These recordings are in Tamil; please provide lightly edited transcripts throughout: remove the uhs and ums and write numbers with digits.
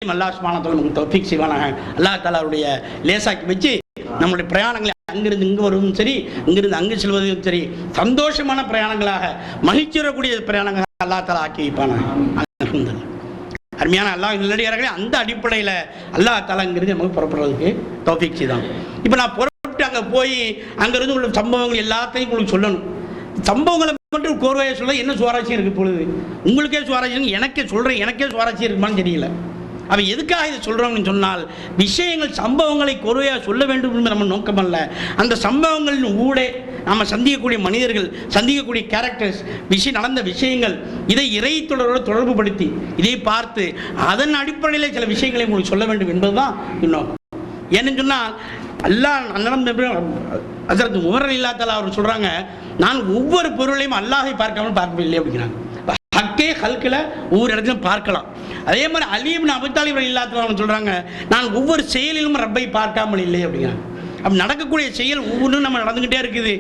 அல்லாஹ் சுப்ஹானஹு வ தஆலா நமக்கு தௌஃபீக் செய்வானாக. அல்லாஹ் தஆலாவுடைய லேசாக்கி வச்சு நம்முடைய பிரயாணங்களை அங்கிருந்து இங்கு வருவதும் சரி, இங்கிருந்து அங்கு செல்வதும் சரி, சந்தோஷமான பிரயாணங்களாக, மகிழ்ச்சி வரக்கூடிய பிரயாணங்களாக அல்லாஹ் தஆலா ஆக்கி வைப்பானாக. அல்ஹம்துலில்லாஹ். அருமையான அல்லாஹ் நல்லடியார்களே, அந்த அடிப்படையில் அல்லாஹ் தஆலா இங்கிருந்து நமக்கு புறப்படுறதுக்கு தௌஃபீக் செய்தான். இப்போ நான் புறப்பட்டு அங்கே போய் அங்கிருந்து உள்ள சம்பவங்கள் எல்லாத்தையும் உங்களுக்கு சொல்லணும். சம்பவங்களை மட்டும் கோர்வையாக சொல்ல என்ன சுவாரஸ்யம் இருக்குது? பொழுது உங்களுக்கே சுவாரஸ்யம், எனக்கே சொல்கிறேன், எனக்கே சுவாரஸ்யம் இருக்குமான்னு தெரியல. அவன் எதுக்காக இதை சொல்கிறோம்னு சொன்னால், விஷயங்கள் சம்பவங்களை கோர்வையாக சொல்ல வேண்டும் என்பது நம்ம நோக்கம் அல்ல. அந்த சம்பவங்களின் ஊடே நம்ம சந்திக்கக்கூடிய மனிதர்கள், சந்திக்கக்கூடிய கேரக்டர்ஸ், நடந்த விஷயங்கள், இதை இறை தொடர்பு படுத்தி இதை பார்த்து அதன் அடிப்படையில் சில விஷயங்களை உங்களுக்கு சொல்ல வேண்டும் என்பதுதான் நோக்கம். ஏன்னு சொன்னால் அல்லாஹ் ஹஜ்ரத் உமர் ரலியல்லாஹு தஆலா அவர் சொல்கிறாங்க, நான் ஒவ்வொரு பொருளையும் அல்லாஹை பார்க்காமல் பார்க்கவில்லை அப்படிங்கிறாங்க. ஹக்கே ஹல்கில் ஒவ்வொரு இடத்துலையும் பார்க்கலாம். அதே மாதிரி அலி இப்னு அபூ தாலிப் ரலியல்லாஹு தஆலா சொல்கிறாங்க, நான் ஒவ்வொரு செயலிலும் ரப்பை பார்க்காமல் இல்லை அப்படிங்கிறாங்க. அப்படி நடக்கக்கூடிய செயல் ஒவ்வொன்றும் நம்ம நடந்துக்கிட்டே இருக்குது.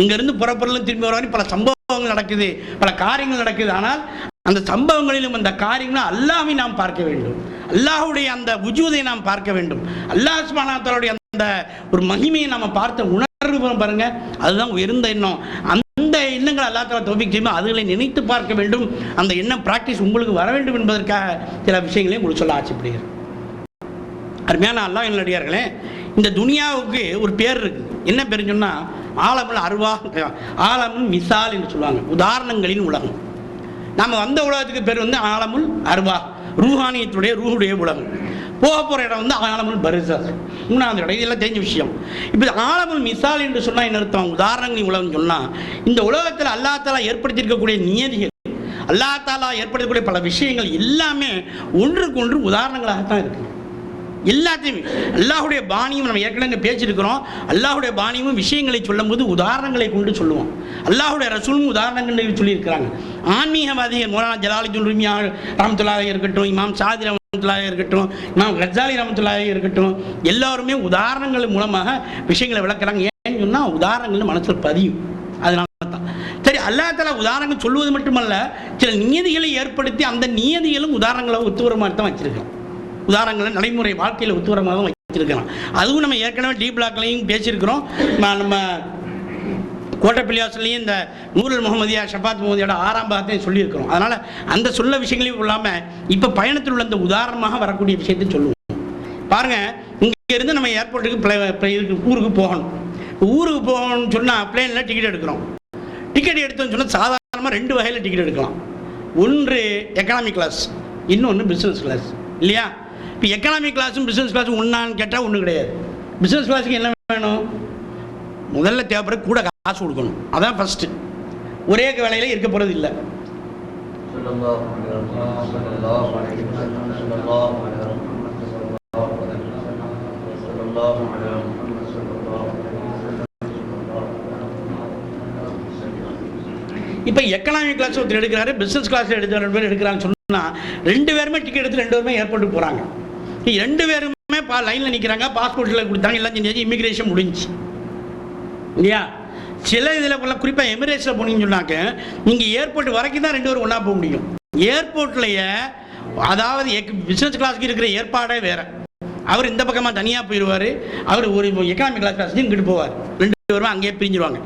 இங்கேருந்து புறப்பொருளும் திரும்பி வர பல சம்பவங்கள் நடக்குது, பல காரியங்கள் நடக்குது. ஆனால் அந்த சம்பவங்களிலும் அந்த காரியங்களும் அல்லாஹ்வை நாம் பார்க்க வேண்டும், அல்லாஹ்வுடைய அந்த வஜூதை நாம் பார்க்க வேண்டும், அல்லாஹ் சுப்ஹானஹு வ தஆலாவுடைய அந்த ஒரு மகிமையை நம்ம பார்த்த உணர்வு பாருங்க, அதுதான் உயர்ந்த எண்ணம். அந்த எண்ணங்கள் அல்லாஹ் தஆலா தௌஃபீக் செய்யும், அதுகளை நினைத்து பார்க்க வேண்டும். அந்த எண்ணம் பிராக்டிஸ் உங்களுக்கு வர வேண்டும் என்பதற்காக சில விஷயங்களையும் உங்களுக்கு சொல்ல ஆசைப்படுகிறேன். அருமையான அல்லாஹ் நல்லடியார்களே, இந்த துனியாவுக்கு ஒரு பேர் இருக்குது. என்ன பேருன்னு சொன்னால் ஆலமுல் அர்வாஹ், ஆலமுல் மிசால் என்று சொல்லுவாங்க, உதாரணங்களின் உலகம். நம்ம வந்த உலகத்துக்கு பேர் வந்து ஆலமுல் அர்வாஹ், ரூஹானியத்துடைய ரூஹுடைய உலகம். போக போகிற இடம் வந்து ஆலமுல் பர்ஸஹ், மூணாவது இடம். இதெல்லாம் தெரிஞ்ச விஷயம். இப்போ ஆலமுல் மிசால் என்று சொன்னால் என்ன அர்த்தம்? உதாரணங்களின் உலகம் சொன்னால், இந்த உலகத்தில் அல்லாஹ் தஆலா ஏற்படுத்தியிருக்கக்கூடிய நியதிகள், அல்லாஹ் தஆலா ஏற்படுத்தக்கூடிய பல விஷயங்கள் எல்லாமே ஒன்றுக்கு ஒன்று உதாரணங்களாகத்தான் இருக்குது. எல்லாத்தையுமே அல்லாஹ்வுடைய பாணியும் நம்ம ஏற்கனவே பேசியிருக்கிறோம். அல்லாஹ்வுடைய பாணியும் விஷயங்களை சொல்லும் போது உதாரணங்களை கொண்டு சொல்லுவோம். அல்லாஹ்வுடைய ரசூலும் உதாரணங்கள் சொல்லியிருக்கிறாங்க. ஆன்மீகவாதிகள் மௌலானா ஜலாலுத்தீன் ரூமி ரஹ்மத்துல்லாஹி இருக்கட்டும், இமாம் சாதி ரஹ்மத்துல்லாஹி இருக்கட்டும், இமாம் கஸாலி ரஹ்மத்துல்லாஹி இருக்கட்டும், எல்லாருமே உதாரணங்கள் மூலமாக விஷயங்களை விளக்குறாங்க. ஏன்னு சொன்னால் உதாரணங்கள் மனசில் பதியும். அதனால தான் சரி, அல்லாஹ் தஆலா உதாரணங்கள் சொல்லுவது மட்டுமல்ல, சில நியதிகளை ஏற்படுத்தி அந்த நியதிகளும் உதாரணங்களை ஒத்துவர மாதிரி தான் வச்சிருக்கோம். உதாரணங்களை நடைமுறை வாழ்க்கையில் ஒத்துவரமாக தான் வச்சிருக்கலாம். அதுவும் நம்ம ஏற்கனவே டி பிளாக்லையும் பேசியிருக்கிறோம். நம்ம கோட்டப்பிள்ளியாசிலையும் இந்த நூருல் முஹம்மதியா ஷஃபாத் முஹம்மதியோட 6ஆம் பாகத்தையும் சொல்லியிருக்கிறோம். அதனால் அந்த சொல்ல விஷயங்களையும் இல்லாமல் இப்போ பயணத்தில் உள்ள அந்த உதாரணமாக வரக்கூடிய விஷயத்தை சொல்லுவோம். பாருங்கள், இங்கேருந்து நம்ம ஏர்போர்ட்டுக்கு ஊருக்கு போகணும். ஊருக்கு போகணும்னு சொன்னால் பிளேனில் டிக்கெட் எடுக்கிறோம். டிக்கெட் எடுத்தோன்னு சொன்னால் சாதாரணமாக 2 வகையில் டிக்கெட் எடுக்கலாம். ஒன்று எக்கனாமிக் கிளாஸ், இன்னொன்று பிஸ்னஸ் கிளாஸ், இல்லையா? இப்போ எக்கனாமிக் கிளாஸும் பிஸ்னஸ் கிளாஸும் ஒன்றான்னு கேட்டால் ஒன்றும் கிடையாது. பிஸ்னஸ் கிளாஸுக்கு என்ன வேணும்? முதல்ல தேவைப்படுற கூட காசு கொடுக்கணும். அதான் ஃபஸ்ட்டு. ஒரே வேலையில் இருக்க போகிறது இல்லை. இப்போ எக்கனாமிக் கிளாஸ் ஒருத்தர் எடுக்கிறாரு, பிஸ்னஸ் கிளாஸில் எடுத்து 2 பேர் எடுக்கிறான்னு சொன்னால் 2 பேருமே டிக்கெட் எடுத்து 2 பேருமே ஏர்போர்ட்டுக்கு போகிறாங்க. 2 பேருமே லைனில் நிற்கிறாங்க, பாஸ்போர்ட்டில் கொடுத்தாங்க, எல்லாம் செஞ்சு இமிக்ரேஷன் முடிஞ்சு இல்லையா? சில இதில் போல குறிப்பாக எமிரேட்ஸில் போனீங்கன்னு சொன்னாக்க நீங்கள் ஏர்போர்ட் வரைக்கும் தான் 2 பேரும் ஒன்றா போக முடியும். ஏர்போர்ட்லையே அதாவது பிஸ்னஸ் கிளாஸுக்கு இருக்கிற ஏற்பாடே வேறு. அவர் இந்த பக்கமாக தனியாக போயிடுவார், அவர் ஒரு எக்கனாமிக் கிளாஸ் இங்கிட்டு போவார், 2 பேருமே அங்கேயே பிரிஞ்சிருவாங்க.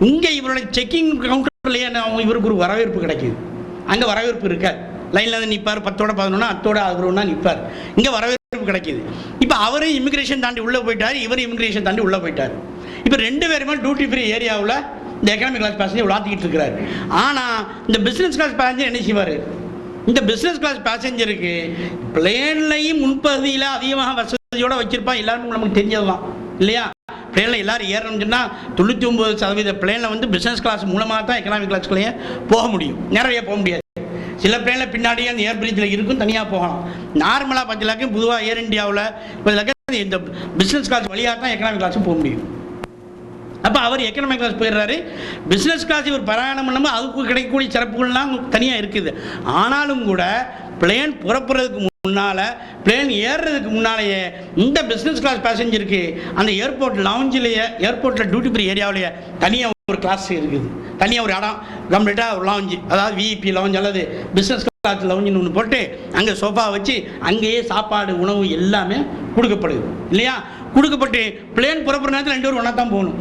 இங்கே இவருடைய செக்கிங் கவுண்டர்லேயே இவருக்கு ஒரு வரவேற்பு கிடைக்கிது. அங்கே வரவேற்பு இருக்காது. லைனில் வந்து நிற்பார், 10ஓட 11 10ஓட 11 நிற்பார். இங்கே வரவேற்பு கிடைக்கிது. இப்போ அவரும் இமிக்ரேஷன் தாண்டி உள்ளே போயிட்டார், இவர் இமிக்ரேஷன் தாண்டி உள்ளே போயிட்டார். இப்போ 2 பேருமே டியூட்டி ஃப்ரீ ஏரியாவில் இந்த எக்கனாமிக் கிளாஸ் பேசஞ்சர் விளாத்திக்கிட்டு இருக்கிறார். ஆனால் இந்த பிஸ்னஸ் கிளாஸ் பேசஞ்சர் என்ன செய்வார்? இந்த பிஸ்னஸ் கிளாஸ் பேசஞ்சருக்கு பிளேன்லையும் முன்பகுதியில் அதிகமாக வசதியோடு வச்சுருப்பான். எல்லாருமே நமக்கு தெரிஞ்சது தான் இல்லையா? பிளேனில் எல்லோரும் ஏறணும்னு சொன்னால் 99% பிளேனில் வந்து பிஸ்னஸ் கிளாஸ் மூலமாக தான் எக்கனாமிக் கிளாஸ்க்குள்ளேயே போக முடியும், நிறைய போக முடியாது. சில பிளேனில் பின்னாடியே அந்த ஏர் பிரிட்ஜில் இருக்கும், தனியாக போகலாம். நார்மலாக பார்த்தீங்கன்னாக்க பொதுவாக ஏர் இந்தியாவில் இந்த பிஸ்னஸ் கிளாஸ் வழியாக தான் எக்கனாமிக் கிளாஸும் போக முடியும். அப்போ அவர் எக்கனாமிக் கிளாஸ் போயிடுறாரு. பிஸ்னஸ் கிளாஸ் இவர் பிரயாணம் பண்ணும்போது அதுக்கு கிடைக்கக்கூடிய சிறப்புகள்லாம் தனியாக இருக்குது. ஆனாலும் கூட பிளேன் புறப்படுறதுக்கு முன்னால், பிளேன் ஏறுறதுக்கு முன்னாலேயே இந்த பிஸ்னஸ் கிளாஸ் பேசஞ்சருக்கு அந்த ஏர்போர்ட் லவுஞ்சிலேயே, ஏர்போர்ட்டில் டியூட்டி ஃப்ரீ ஏரியாவிலேயே தனியாக ஒரு கிளாஸ் இருக்குது. தனியாக ஒரு இடம் கம்ப்ளீட்டாக ஒரு லவுஞ்சு, அதாவது விஐபி லவுஞ்ச் அல்லது பிஸ்னஸ் கிளாஸ் லவுஞ்சுன்னு ஒன்று போட்டு அங்கே சோஃபா வச்சு அங்கேயே சாப்பாடு உணவு எல்லாமே கொடுக்கப்படுது இல்லையா. கொடுக்கப்பட்டு பிளேன் புறப்படுற நேரத்தில் 2 பேரும் ஒன்றா தான் போகணும்.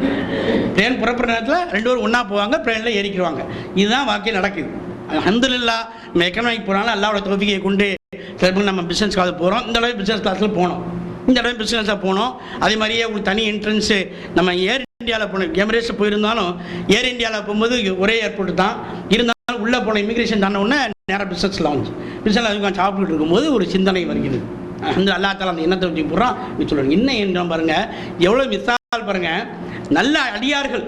பிளேன் புறப்படுற நேரத்தில் 2 பேரும் ஒன்றா போவாங்க, பிளேனில் ஏறிக்கிடுவாங்க. இதுதான் வாக்கியம் நடக்குது. அல்ஹம்துலில்லாஹ் நம்ம எக்கனாமிக் போனாலும் அல்லாஹ்வோட தௌஃபீகை கொண்டு சிலருக்கு நம்ம பிஸ்னஸ் கிளாஸ் போகிறோம். இந்த தடவை பிஸ்னஸ் கிளாஸில் போனோம், இந்த தடவை பிஸ்னஸாக போனோம். அதே மாதிரியே உங்களுக்கு தனி என்ட்ரன்ஸு. நம்ம ஏர் இந்தியாவில் போனோம், எமிரேட்ஸில் போயிருந்தாலும் ஏர் இந்தியாவில் போகும்போது ஒரே ஏர்போர்ட் தான் இருந்தாலும் உள்ளே போன இமிக்ரேஷன் தானே உடனே நேராக பிஸ்னஸ் லான்ச். பிஸ்னஸ் அதுக்கு சாப்பிட்டு இருக்கும்போது ஒரு சிந்தனை வருகிறது. அந்த அல்லா தாலா அந்த எண்ணத்தை வச்சு போடுறான். சொல்லுவாங்க என்ன என்ன பாருங்கள், எவ்வளோ மிஸ்ஸால் பாருங்கள். நல்ல அடியார்கள்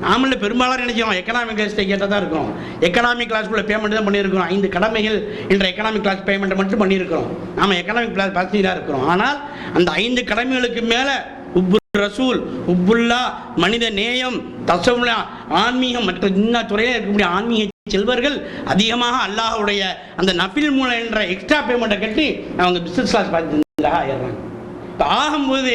நாமள பெரும்பாலும் நினைச்சோம் எக்கனாமிக் கிளாஸ் கேட்டால் தான் இருக்கும். எக்கனாமிக் கிளாஸ்க்குள்ளே பேமெண்ட் தான் பண்ணியிருக்கிறோம். 5 கடமைகள் என்ற எக்கனாமிக் கிளாஸ் பேமெண்ட்டை மட்டும் பண்ணியிருக்கிறோம். நாம் எக்கனாமிக் கிளாஸ் பேசஞ்சராக இருக்கிறோம். ஆனால் அந்த 5 கடமைகளுக்கு மேலே உப்பு ரசூல், உப்புல்லா, மனித நேயம், தசவுலா, ஆன்மீகம் மற்ற இன்னும் துறையில் இருக்கக்கூடிய ஆன்மீக செல்வர்கள் அதிகமாக அல்லாஹ்வுடைய அந்த நஃபில் மூலம் என்ற எக்ஸ்ட்ரா பேமெண்ட்டை கட்டி அவங்க பிஸ்னஸ் கிளாஸ் பார்த்துருந்தா ஆயிடுறாங்க. இப்போ ஆகும்போது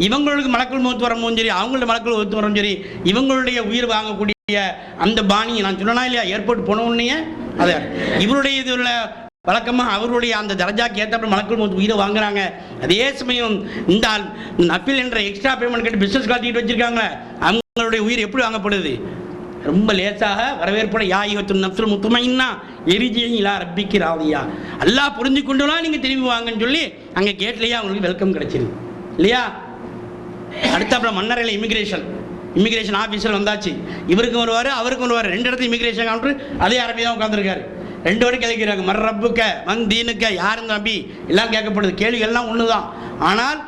இவங்களுக்கு மலக்குள் மௌத் வரவும் சரி, அவங்களோட மலக்குள் மௌத் வரவும் சரி, இவங்களுடைய உயிர் வாங்கக்கூடிய அந்த பாணி நான் சொன்னா இல்லையா, ஏர்போர்ட் போனவுடனே அதை இவருடைய இதில் வழக்கமாக அவருடைய அந்த தரஜாக்கு ஏற்றப்பட மலக்குள் மௌத் உயிரை வாங்குறாங்க. அதே சமயம் இந்த நஃபில் என்ற எக்ஸ்ட்ரா பேமெண்ட் கட்டி பிஸ்னஸ் காட்டிட்டு வச்சிருக்காங்க. அவங்களுடைய உயிர் எப்படி வாங்கப்படுது? ரொம்ப லேசாக வரவேற்பட யாயிகத்து நஃப்ஸுல் முத்மஇன்னா எரிஜியிலா ரப்பிக்கு ராதியா, அல்லாஹ் புரிஞ்சு கொண்டுலாம் நீங்கள் திரும்பி வாங்கன்னு சொல்லி அங்கே கேட்லேயே அவங்களுக்கு வெல்கம் கிடைச்சிருது இல்லையா. அடுத்தப்பறம் மன்னரையில் இமிகிரேஷன் ஆஃபீஸர் வந்தாச்சு. இவருக்கும் வருவார், அவருக்கும் வருவார். 2 இடத்துல இமிகிரேஷன் கவுண்டர் அதே அரபி தான் உட்காந்துருக்காரு. 2 பேரும் கேட்கிறாங்க, மர்ரப்புக்க மன் தீனுக்க, யாரும் தம்பி எல்லாம் கேட்கப்படுது. கேள்விகள்லாம் ஒன்று தான். ஆனால்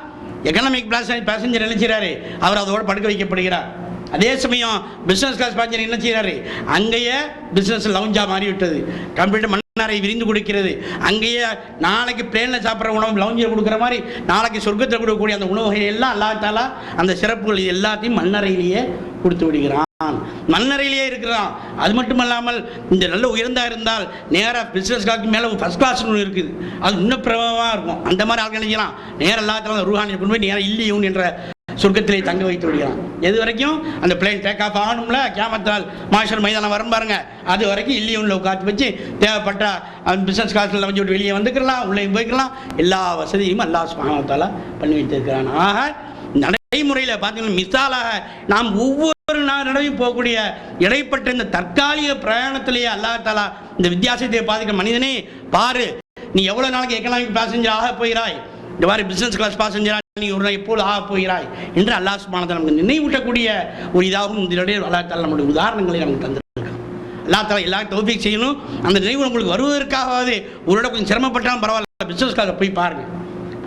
எக்கனாமிக் கிளாஸ் பேசஞ்சர் என்ன செய்கிறாரு, அவர் அதோடு படுக்க வைக்கப்படுகிறார். அதே சமயம் பிஸ்னஸ் கிளாஸ் பேசஞ்சர் என்ன செய்கிறாரு, அங்கேயே பிஸ்னஸ் லவுஞ்சாக மாறிவிட்டது. கம்ப்யூட்டர் மன்னரை விரிந்து கொடுக்கிறது. அங்கேயே நாளைக்கு பிளேனில் சாப்பிட்ற உணவு லவுஞ்சில் கொடுக்குற மாதிரி நாளைக்கு சொர்க்கத்தில் கொடுக்கக்கூடிய அந்த உணவுகள் எல்லாம் அல்லாஹ் தஆலா அந்த சிறப்புகள் எல்லாத்தையும் மன்னரையிலேயே கொடுத்து விடுகிறான். மன்னரையிலேயே இருக்கிறான். அது மட்டும் இல்லாமல் இந்த நல்ல உயர்ந்தா இருந்தால் நேராக பிஸ்னஸ் கிளாஸ்க்கு மேலே ஃபர்ஸ்ட் கிளாஸ் ஒன்று இருக்குது, அது இன்னும் பிரபலமாக இருக்கும். அந்த மாதிரி ஆட்கள் நினைக்கலாம் நேரம் அல்லாஹ் தஆலா ரூஹானியை கொண்டு போய் நேராக இல்லியூன் என்ற சொர்க்கத்திலே தங்க வைத்து விடுகிறான். எது வரைக்கும் அந்த பிளேன் டேக் ஆஃப் ஆகணும்ல, கியாமத்தால் மாஷர் மைதானம் வரும் பாருங்க, அது வரைக்கும் இல்லியூனில் உட்காந்து வச்சு தேவைப்பட்ட பிஸ்னஸ் கிளாஸில் வந்து விட்டு வெளியே வந்துக்கலாம், உள்ளே போய்க்கலாம். எல்லா வசதியும் அல்லாஹ் சுப்ஹானஹு வ தஆலா பண்ணி வைத்திருக்கிறான். ஆக நடைமுறையில் பார்த்தீங்கன்னா மிசாலாக நாம் ஒவ்வொரு நாளையும் போகக்கூடிய இடைப்பட்ட இந்த தற்காலிக பிரயாணத்திலேயே அல்லாஹ் தஆலா இந்த வித்தியாசத்தை பாதிக்கிற மனிதனே பாரு, நீ எவ்வளோ நாளைக்கு எக்கனாமிக் பேசஞ்சர் ஆக போகிறாய், இந்த மாதிரி பிஸ்னஸ் கிளாஸ் பேசஞ்சராக நீ ஒரு நாள் எப்போது ஆக போகிறாய் என்று அல்லாஹ் சுப்ஹானஹு வ தஆலா நமக்கு நினைவூட்டக்கூடிய ஒரு இதாகவும் இதனுடைய அல்லாஹ் தஆலா நம்முடைய உதாரணங்களை நமக்கு தந்திருக்கான். அல்லாஹ் தஆலா எல்லாரும் தௌஃபீக் செய்யணும். அந்த நினைவு உங்களுக்கு வருவதற்காகவாது ஒரு கொஞ்சம் சிரமப்பட்டாலும் பரவாயில்ல, பிஸ்னஸ் கிளாஸில் போய் பாருங்கள்.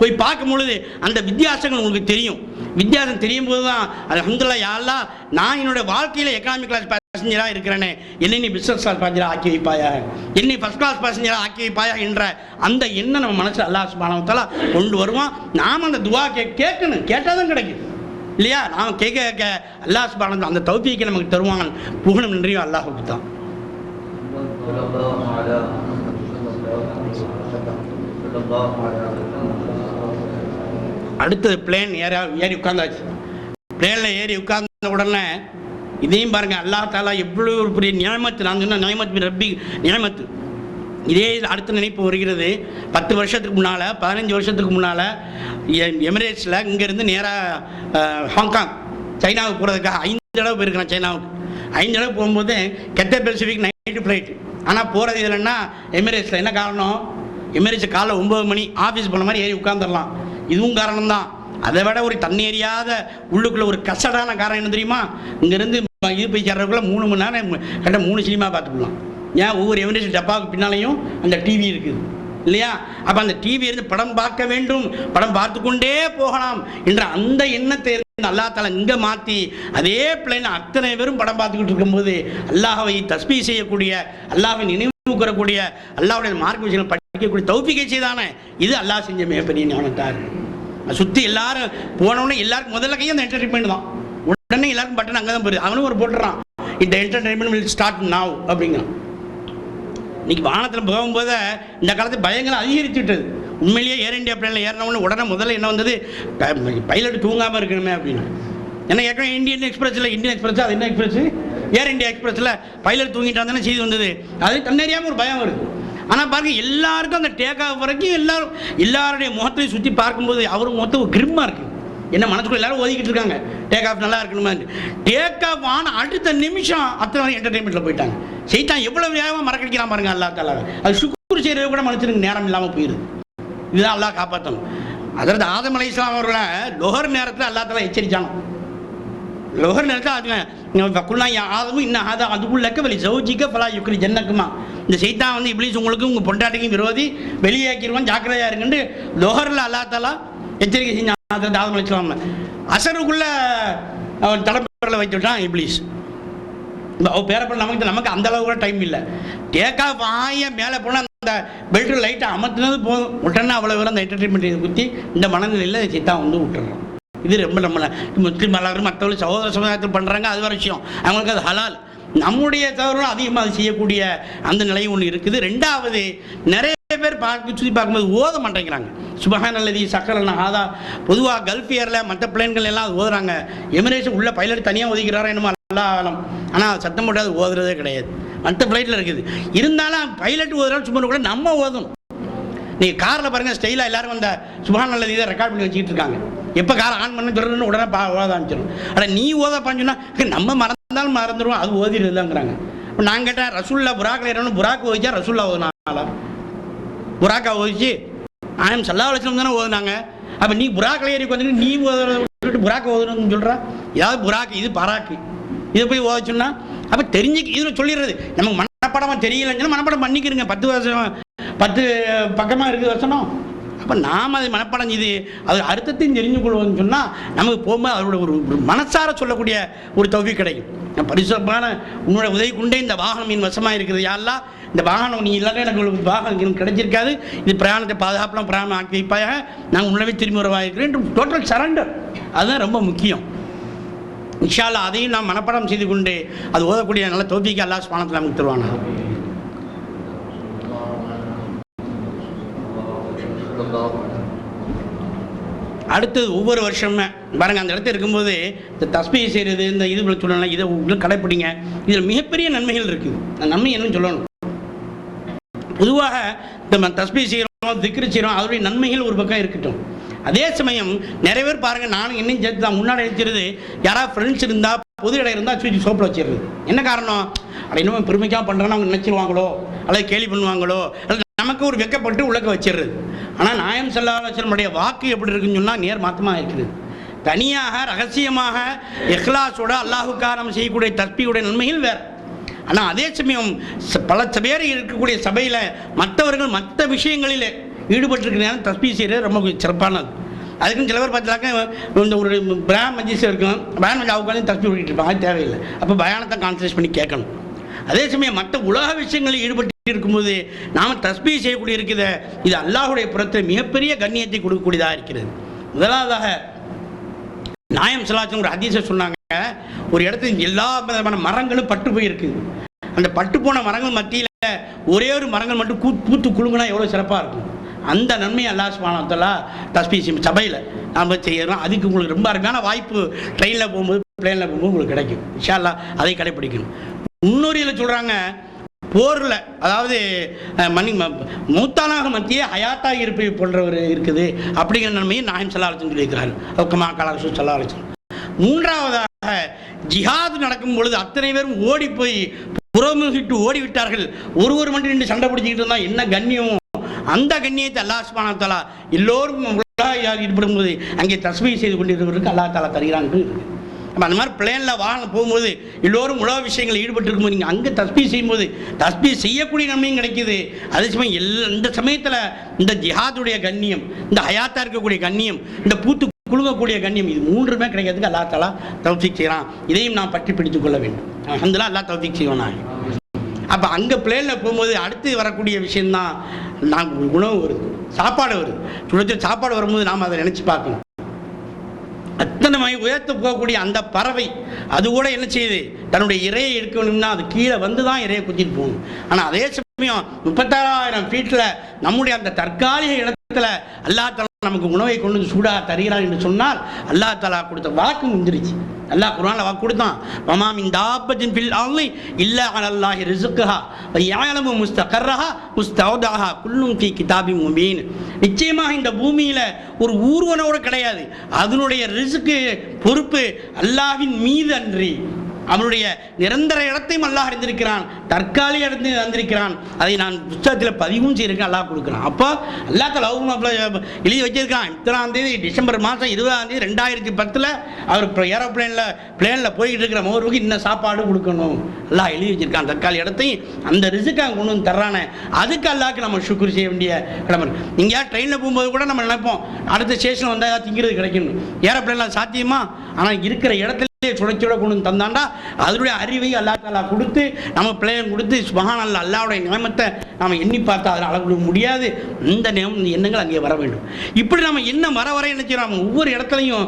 போய் பார்க்கும் பொழுது அந்த வித்தியாசங்கள் உங்களுக்கு தெரியும். வித்தியாசம் தெரியும் போது தான் அல்ஹம்துலில்லாஹ் யா அல்லாஹ், நான் என்னுடைய வாழ்க்கையில் எக்கனாமிக் கிளாஸ் பேசஞ்சராக இருக்கிறேனே, என்னை நீ பிஸ்னஸ் கிளாஸ் பேசஞ்சராக ஆக்கி வைப்பாயா, என்னை ஃபர்ஸ்ட் கிளாஸ் பேசஞ்சராக ஆக்கி வைப்பாயா என்ற அந்த எண்ணம் நம்ம மனசில் அல்லாஹ் சுப்ஹானஹு வ தஆலா கொண்டு வருவான். நாம் அந்த துவா கேட்கணும், கேட்டால் தான் கிடைக்கும் இல்லையா. நாம் கேட்க கேட்க அல்லாஹ் சுப்ஹானஹு வ தஆலா அந்த தௌஃபீக்கை நமக்கு தருவாங்க. புகழும் நன்றியும் அல்லாஹ்வுக்கு தான். அடுத்தது பிளேன் ஏறி உட்கார்ந்தாச்சு. பிளேனில் ஏறி உட்கார்ந்த உடனே இதையும் பாருங்கள், அல்லாஹ் தஆலா எவ்வளோ ஒரு பெரிய நியமத்து. நான் சொன்ன நியமத்து ரப்பி நியமத்து. இதே அடுத்த நினைப்பு வருகிறது. 10 வருஷத்துக்கு முன்னால் 15 வருஷத்துக்கு முன்னால் எமிரேட்ஸில் இங்கேருந்து நேராக ஹாங்காங் சைனாவுக்கு போகிறதுக்காக 5 தடவை போயிருக்கிறேன். சைனாவுக்கு 5 தடவை போகும்போது கெத்த பெசிபிக் நைட்டு ஃப்ளைட்டு. ஆனால் போகிறது இதுலன்னா எமிரேட்ஸில் என்ன காரணம், எமிரேட்ஸ் காலைல 9 மணி ஆஃபீஸ் போன மாதிரி ஏறி உட்காந்துடலாம். இதுவும் காரணம்தான். அதை விட ஒரு தண்ணி எறியாத உள்ளுக்குள்ளே ஒரு கசடான காரணம் என்ன தெரியுமா, இங்கேருந்து இது போய் சேர்றதுக்குள்ள 3 மணி நேரம் கரெக்டாக 3 சினிமா பார்த்துக்கலாம். ஏன், ஒவ்வொரு எமிரேட்ஸ் டப்பாவுக்கு பின்னாலையும் அந்த டிவி இருக்குது இல்லையா. அப்போ அந்த டிவி இருந்து படம் பார்க்க வேண்டும், படம் பார்த்து கொண்டே போகலாம் என்ற அந்த எண்ணத்தை அல்லாஹ் தஆலா இங்கே மாற்றி அதே பிளேன் அத்தனை பேரும் படம் பார்த்துக்கிட்டு இருக்கும்போது அல்லாஹ்வை தஸ்பீ செய்யக்கூடிய, அல்லாஹ்வை நினைவு கூறக்கூடிய, அல்லாஹ்வுடைய மார்க்க விஷயங்கள் படிக்கக்கூடிய தௌஃபீகை செய்தானே, இது அல்லாஹ் செஞ்ச மிகப்பெரிய ஞானத்தார். சுற்றி எல்லாரும் போனோடனே எல்லாருக்கும் முதல்ல கையும் அந்த என்டர்டைன்மெண்ட் தான். உடனே எல்லாருக்கும் பட்டன் அங்கே தான் போயிடுது. அவனும் ஒரு போட்டுறான், இந்த என்டர்டைன்மெண்ட் வில் ஸ்டார்ட் நாவ் அப்படிங்கிறான். இன்னைக்கு வானத்தில் போகும்போது இந்த காலத்து பயங்களை அதிகரித்து விட்டது. உண்மையிலேயே ஏர் இந்தியா பிளேனில் ஏறினவொன்னு உடனே முதல்ல என்ன வந்தது, பைலட் தூங்காமல் இருக்கணுமே அப்படின்னு. ஏன்னா ஏற்கனவே இந்தியன் எக்ஸ்பிரஸ் அது என்ன எக்ஸ்பிரஸ், ஏர் இந்தியா எக்ஸ்பிரஸில் பைலட் தூங்கிட்டான் செய்தி வந்தது. அது தன்னறியாமல் ஒரு பயம் வருது. ஆனால் பாருங்க, எல்லாருக்கும் அந்த டேக் ஆஃப் வரைக்கும் எல்லாருடைய முகத்தையும் சுற்றி பார்க்கும்போது அவரும் முகத்தை ஒரு கிரிம்மாக இருக்குது. என்ன மனசுக்குள்ள எல்லாரும் ஒதுக்கிட்டு இருக்காங்க, டேக் ஆஃப் நல்லா இருக்கணுமா. டேக் ஆஃப் ஆன அடுத்த நிமிஷம் அத்தனை வரை என்டர்டைன்மெண்ட்டில் போயிட்டாங்க. செய்தான் எவ்வளோ வேகமாக மறக்கடிக்கிறான் பாருங்க அல்லா தாலா. அது சுக்குர் செய்கிறது கூட மனுஷனுக்கு நேரம் இல்லாமல் போயிடுது. இதுதான் அல்லாஹ் காப்பாற்றணும். அதாவது ஆதம் அலைஹிஸ்ஸலாம் அவர்களை லொஹர் நேரத்தில் அல்லா தாலா எச்சரிச்சாங்க. லொஹர் நேரத்தில் ஆதமும் இன்னும் அதுக்குள்ளக்க வெளி சௌஜிக்க பலா யுக்ரி ஜன்னக்குமா, இந்த செய்தான் வந்து இப்ளீஸ் உங்களுக்கு உங்கள் பொண்டாட்டிக்கும் விரோதி, வெளியாக்கிடுவான், ஜாக்கிரதையாக இருக்குன்னு லொஹரில் அல்லா தாலா எச்சரிக்கை செஞ்சான். ஆதம் அலைஹிஸ்ஸலாம் அசருக்குள்ள அவன் தலைப்பேரில் வைத்து விட்டான் இப்ளீஸ். பேரப்பட நமக்கு அந்த அளவு கூட டைம் இல்லை. டேக் ஆஃப் ஆய மேலே போனால் அந்த பெல்ட் லைட்டை அமர்த்தினது போதும், உடனே அவ்வளோ பேர் அந்த என்டர்டைன்மெண்ட் குத்தி இந்த மனநிலையில் சித்தான் வந்து விட்டுறோம். இது ரொம்ப நம்ம முஸ்லீம் எல்லாரும் மற்றவர்கள் சகோதர சமுதாயத்தில் பண்ணுறாங்க, அது வர விஷயம், அவங்களுக்கு அது ஹலால். நம்முடைய தவறுகளும் அதிகமாக அது செய்யக்கூடிய அந்த நிலை ஒன்று இருக்குது. ரெண்டாவது, நிறைய பேர் சுற்றி பார்க்கும்போது ஓத மாட்டேங்கிறாங்க. சுபஹானல்லதி சக்கரல்னா ஆதா. பொதுவாக கல்ஃப் ஏரில் மற்ற பிளேன்கள் எல்லாம் அது ஓதுறாங்க. எமிரேட்ஸ் உள்ள பைலட் தனியாக ஒதுக்கிறாரா என்னமோ அல்லா ஆலம். ஆனால் சத்தம் போட்டு அது ஓதுறதே கிடையாது. மற்ற ஃப்ளைட்டில் இருக்குது. இருந்தாலும் பைலட் ஓதுறாலும் சும்மா கூட நம்ம ஓதணும். நீங்கள் காரில் பாருங்கள், ஸ்டைலாக எல்லாரும் அந்த சுபஹானல்லதி இதை ரெக்கார்ட் பண்ணி வச்சுக்கிட்டு இருக்காங்க. எப்போ காரை ஆன் பண்ண சொல்கிறேன்னு உடனே ஓத ஆரம்பிச்சிடும். ஆனால் நீ ஓதப்பான்னு சொன்னால் நம்ம மறந்தாலும் மறந்துடுவோம், அது ஓதிடுதாங்கிறாங்க. இப்போ நான் கேட்டேன், ரசூல்லா புராக்கில் ஏறணும், புராக்கு ஓதிச்சா ரசூல்லா ஓதுனால புராக்கா ஓதிச்சு ஆயம் ஸல்லல்லாஹு அலைஹி வஸல்லம் தானே ஓதுனாங்க. அப்போ நீ புராக்கில் ஏறி வந்துட்டு நீ ஓதுறது புராக்கு ஓதுறதுன்னு சொல்கிறா. ஏதாவது புராக்கு, இது பராக்கு, இதை போய் ஓதச்சுன்னா அப்போ தெரிஞ்சுக்க இதில் சொல்லிடுறது. நமக்கு மனப்பாடமாக தெரியலன்னு சொன்னால் மனப்பாடம் பண்ணிக்கிறங்க. 10 பக்கமாக இருக்குது வசனம். அப்போ நாம் அதை மனப்பாடம் செய்து அது அர்த்தத்தையும் தெரிஞ்சு கொள்வோம்னு சொன்னால் நமக்கு போகும்போது அதோட ஒரு மனசார சொல்லக்கூடிய ஒரு தௌஃபீக் கிடைக்கும். பரிசுத்தமான உன்னோட உதவி கொண்டே இந்த வாகனம் என் வசமாக இருக்குது. யாரெல்லாம் இந்த வாகனம் நீ இல்லாத எனக்கு ஒரு வாகனம் கிடைச்சிருக்காது, இது பிரயாணத்தை பாதுகாப்பெலாம் பிரயாணம் ஆக்கி வைப்பாயாக, நான் உன்னவே திரும்பி வரவாக இருக்கிறேன். டோட்டல் சரண்டர், அதுதான் ரொம்ப முக்கியம். இன்ஷா அல்லாஹ் அதையும் நாம் மனப்பாடம் செய்து கொண்டு அது ஓதக்கூடிய நல்ல தௌஃபீக் அல்லாஹ் சுப்ஹானஹு வ தஆலா நமக்கு தருவானா. அடுத்தது ஒவ்வொரு வருஷமே பாருங்கள், அந்த இடத்துல இருக்கும்போது இந்த தஸ்பீஹ் செய்கிறது, இந்த இது சொல்லலாம், இதை கடைப்பிடிங்க. இதில் மிகப்பெரிய நன்மைகள் இருக்குது. அந்த நன்மை என்னன்னு சொல்லணும். பொதுவாக நம்ம தஸ்பீஹ் செய்கிறோம், திக்ரு செய்கிறோம், அதோடைய நன்மைகள் ஒரு பக்கம் இருக்கட்டும். அதே சமயம் நிறைய பேர் பாருங்கள், நானும் என்னையும் சேர்த்து தான் முன்னாடி வச்சுருது, யாராவது ஃப்ரெண்ட்ஸ் இருந்தால் பொது இடம் இருந்தால் தூக்கி சோப்பில் வச்சிடுறது. என்ன காரணம், அதை இன்னும் பெருமைக்காக பண்ணுறோன்னா அவங்க நினச்சிருவாங்களோ அல்லது கேலி பண்ணுவாங்களோ, அல்லது நமக்கு ஒரு வெக்கப்பட்டு உலக வச்சிடுறது. ஆனால் நாயம் ஸல்லல்லாஹு அலைஹி வஸல்லம் வாக்கு எப்படி இருக்குன்னு சொன்னால் நேர் மாற்றமாக இருக்குது. தனியாக ரகசியமாக இஹ்லாஸோட அல்லாஹுக்காக நம்ம செய்யக்கூடிய தஸ்பீஹுடைய நன்மைகள் வேறு. ஆனால் அதே சமயம் பல பேர் இருக்கக்கூடிய சபையில் மற்றவர்கள் மற்ற விஷயங்களில் ஈடுபட்டிருக்கிற நேரம் தஸ்பீஹ் செய்கிறது ரொம்ப சிறப்பானது. அதுக்குன்னு சில பேர் பார்த்தாக்க இந்த ஒரு பயான் மஜ்லிஸ் இருக்கும், பயான் மஜ்லிஸ் அவங்க தஸ்பீஹ் ஓடிட்டு இருப்பாங்க, அது தேவையில்லை. அப்போ பயானத்தை கான்சன்ட்ரேட் பண்ணி கேட்கணும். அதே சமயம் மற்ற உலக விஷயங்களில் ஈடுபட்டு இருக்கும்போது நாம் தஸ்பீஹ் செய்யக்கூடிய இருக்குது, இது அல்லாஹுடைய புறத்தில் மிகப்பெரிய கண்ணியத்தை கொடுக்கக்கூடியதாக இருக்கிறது. முதலாவதாக நாயம் ஸல்லல்லாஹு அலைஹி வஸல்லம் ஒரு ஹதீஸை சொன்னாங்க. ஒரு இடத்துல எல்லா விதமான மரங்களும் பட்டு போயிருக்குது. அந்த பட்டு போன மரங்கள் மத்தியில் ஒரே ஒரு மரங்கள் மட்டும் பூத்து குலுங்குனா எவ்வளோ சிறப்பாக இருக்கும். அந்த நன்மையை அல்லாஹ் சுப்ஹானஹு வ தஆலா தஸ்பீஹ் சபையில் நாம் செய்யறோம். அதுக்கு உங்களுக்கு ரொம்ப அருமையான வாய்ப்பு ட்ரெயினில் போகும்போது பிளேனில் போகும்போது உங்களுக்கு கிடைக்கும். இன்ஷா அல்லாஹ் அதை கடைப்பிடிக்கணும். முன்னோரியில் சொல்கிறாங்க, போரில் அதாவது மூத்தானாக மத்திய ஹயாத்தாக இருப்பை போன்றவர் இருக்குது அப்படிங்கிற நன்மையை நாயம் ஸல்லல்லாஹு அலைஹி வஸல்லம் சொல்லியிருக்கிறார்கள். அதுக்குமா கால ரசூல் ஸல்லல்லாஹு அலைஹி வஸல்லம். மூன்றாவதாக ஜிஹாது நடக்கும் பொழுது அத்தனை பேரும் ஓடி போய் புறமுகிட்டு ஓடிவிட்டார்கள். ஒருவர் மட்டும் நின்று சண்டை பிடிச்சிக்கிட்டு இருந்தால் என்ன கண்ணியம், அந்த கண்ணியத்தை அல்லாஹ் சுப்ஹானஹு வ தஆலா எல்லோரும் ஈடுபடும் போது அங்கே தஸ்பீஹ் செய்து கொண்டிருக்கிறவருக்கு அல்லாஹ் தஆலா தருகிறான் இருக்குது. நம்ம அந்த மாதிரி பிளேனில் வாகனம் போகும்போது எல்லோரும் உலக விஷயங்கள் ஈடுபட்டு இருக்கும்போது நீங்கள் அங்கே தஸ்பீஹ் செய்யும்போது தஸ்பீஹ் செய்யக்கூடிய நன்மையும் கிடைக்கிது. அதே சமயம் இந்த சமயத்தில் இந்த ஜிஹாதுடைய கண்ணியம், இந்த ஹயாத்தாக இருக்கக்கூடிய கண்ணியம், இந்த பூத்து குலுங்கக்கூடிய கண்ணியம், இது மூன்றுமே கிடைக்கிறதுக்கு அல்லாஹ் தஆலா தௌஃபீக் செய்கிறான். இதையும் நாம் பற்றி பிடித்துக் கொள்ள வேண்டும். அல்ஹம்துலில்லாஹ், அல்லாஹ் தௌஃபீக் செய்வானாக. அப்போ அங்கே பிளேனில் போகும்போது அடுத்து வரக்கூடிய விஷயந்தான் நான் உணவு வருது, சாப்பாடு வருது. சுடத்தில் சாப்பாடு வரும்போது நாம் அதை நினச்சி பார்க்கணும். அத்தனை உயர்த்து போகக்கூடிய அந்த பறவை அது கூட என்ன செய்யுது, தன்னுடைய இரையை எடுக்கணும்னா அது கீழே வந்து தான் இரையை குத்திட்டு போகணும். ஆனால் அதே சமயம் 36,000 ஃபீட்டில் நம்முடைய அந்த தற்காலிக இடத்துல அல்லாஹ் தஆலா நமக்கு உணவை கொண்டு வந்து சூடாக தருகிறான் என்று சொன்னால் அல்லாஹ் தஆலா கொடுத்த வாக்கு முந்திருச்சு. அல்லாஹ் குர்ஆன்ல வாக்கு கொடுத்தான், வமா மின் தாபத்தின் ஃபில் அர்தி இல்லா அலல்லாஹி ரிஸ்குஹா வ யஅலமு முஸ்தகர்ரஹா முஸ்தௌதஹா குல்லும் ஃபீ கிதாபின் முபீன். நிச்சயமாக இந்த பூமியில ஒரு ஊர்வனோட கிடையாது, அதனுடைய ரிஸ்க்கு பொறுப்பு அல்லாஹ்வின் மீது அன்றி அவனுடைய நிரந்தர இடத்தையும் அல்லாஹ் அறிந்திருக்கிறான், தற்காலிக இடத்தையும் அறிந்திருக்கிறான். அதை நான் புத்தகத்தில் பதிவும் செய்திருக்கேன், அல்லாஹ் கொடுக்குறான். அப்போ அல்லாஹ் எழுதி வச்சிருக்கான். இத்தனாம் தேதி டிசம்பர் மாதம் 20ஆம் தேதி 2010 அவர் பிளேனில் போய்கிட்டு இருக்கிற மோருக்கு இன்னும் சாப்பாடு கொடுக்கணும் அல்லாஹ் எழுதி வச்சிருக்கான். தற்காலிக இடத்தையும் அந்த ரிஸ்க்காக கொண்டு வந்து தர்றானே, அதுக்கு அல்லாஹ்க்கு நம்ம ஷுக்ர் செய்ய வேண்டிய கடமை. இங்கேயா ட்ரெயினில் போகும்போது கூட நம்ம நினைப்போம் அடுத்த ஸ்டேஷன் வந்தால் ஏதாவது திங்கிறது கிடைக்கணும். ஏரோப்ளேனில் சாத்தியமா? ஆனால் இருக்கிற இடத்துல சுழற்சியோட கொண்டு தந்தாண்டா அதனுடைய அறிவை அல்லாஹ் தஆலா கொடுத்து நம்ம பிள்ளைகள் கொடுத்து சுப்ஹானல்லாஹ் அல்லாஹ்வுடைய நியமத்தை நாம் எண்ணி பார்த்தா அதில் அளவிட முடியாது. இந்த எண்ணங்கள் அங்கே வர வேண்டும். இப்படி நம்ம என்ன வர என்ன செய்யறோம், ஒவ்வொரு இடத்துலையும்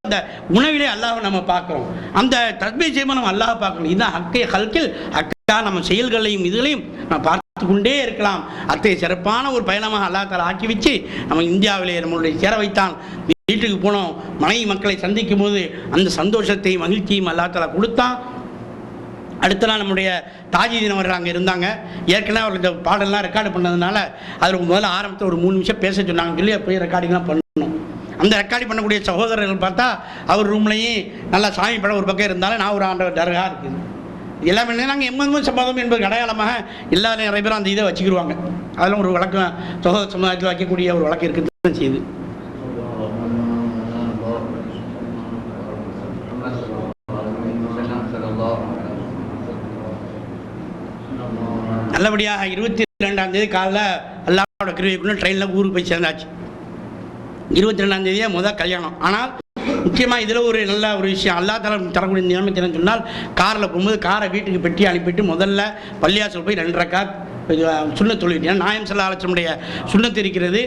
அந்த உணவிலே அல்லாஹ் நம்ம பார்க்குறோம், அந்த தஸ்பீஹ் செய்யும்போது நம்ம அல்லாஹ் பார்க்கணும். இதுதான் ஹக்கே ஹல்கில் ஹக்கா நம்ம செயல்களையும் இதுகளையும் நம்ம பார்த்து கொண்டே இருக்கலாம். அத்தகைய சிறப்பான ஒரு பயணமாக அல்லாஹ் தஆலா ஆக்கி வச்சு நம்ம இந்தியாவிலே நம்மளுடைய சேர வைத்தான். வீட்டுக்கு போனோம், மனைவி மக்களை சந்திக்கும் போது அந்த சந்தோஷத்தையும் மகிழ்ச்சியும் அல்லாஹ் தஆலா கொடுத்தான். அடுத்த நாள் நம்முடைய தாஜுதீன் அவர்கள் அங்கே இருந்தாங்க. ஏற்கனவே அவர்கள் இந்த பாடலாம் ரெக்கார்டு பண்ணதுனால அதில் முதல்ல ஆரம்பத்தில் ஒரு 3 நிமிஷம் பேச சொன்னாங்க. சொல்லி போய் ரெக்கார்டிங்லாம் பண்ணணும். அந்த ரெக்கார்டிங் பண்ணக்கூடிய சகோதரர்கள் பார்த்தா அவர் ரூம்லையும் நல்லா சாமி படம் ஒரு பக்கம் இருந்தாலும் நான் ஒரு ஆண்டவர் தர்கா இருக்குது. எல்லாமே நாங்கள் எம்மதும் சம்பாதம் என்பது அடையாளமாக எல்லாரும் நிறைய பேரும் அந்த இதை வச்சுக்கிடுவாங்க. அதெல்லாம் ஒரு வழக்கம் சகோதர சமுதாயத்தில் வைக்கக்கூடிய ஒரு வழக்கம் இருக்குது தான் செய்யுது. நல்லபடியாக 22ஆம் தேதி காலைல அல்லாஹ்வோட கிருபையை கொண்டு ட்ரெயினில் ஊருக்கு போய் சேர்ந்தாச்சு. 22ஆம் தேதியே முதல் கல்யாணம். ஆனால் முக்கியமாக இதில் ஒரு நல்ல ஒரு விஷயம், அல்லாஹ் தஆலா தரக்கூடிய நிலைமை என்னன்னு சொன்னால், காரில் போகும்போது காரை வீட்டுக்கு பெட்டி அனுப்பிட்டு முதல்ல பள்ளியாசல் போய் 2 ரக்காத் சுன்னத் தொழுவிட்டு, ஏன்னா நாயம் ஸல்லல்லாஹு அலைஹி வஸல்லம் சுன்னத் இருக்கிறது.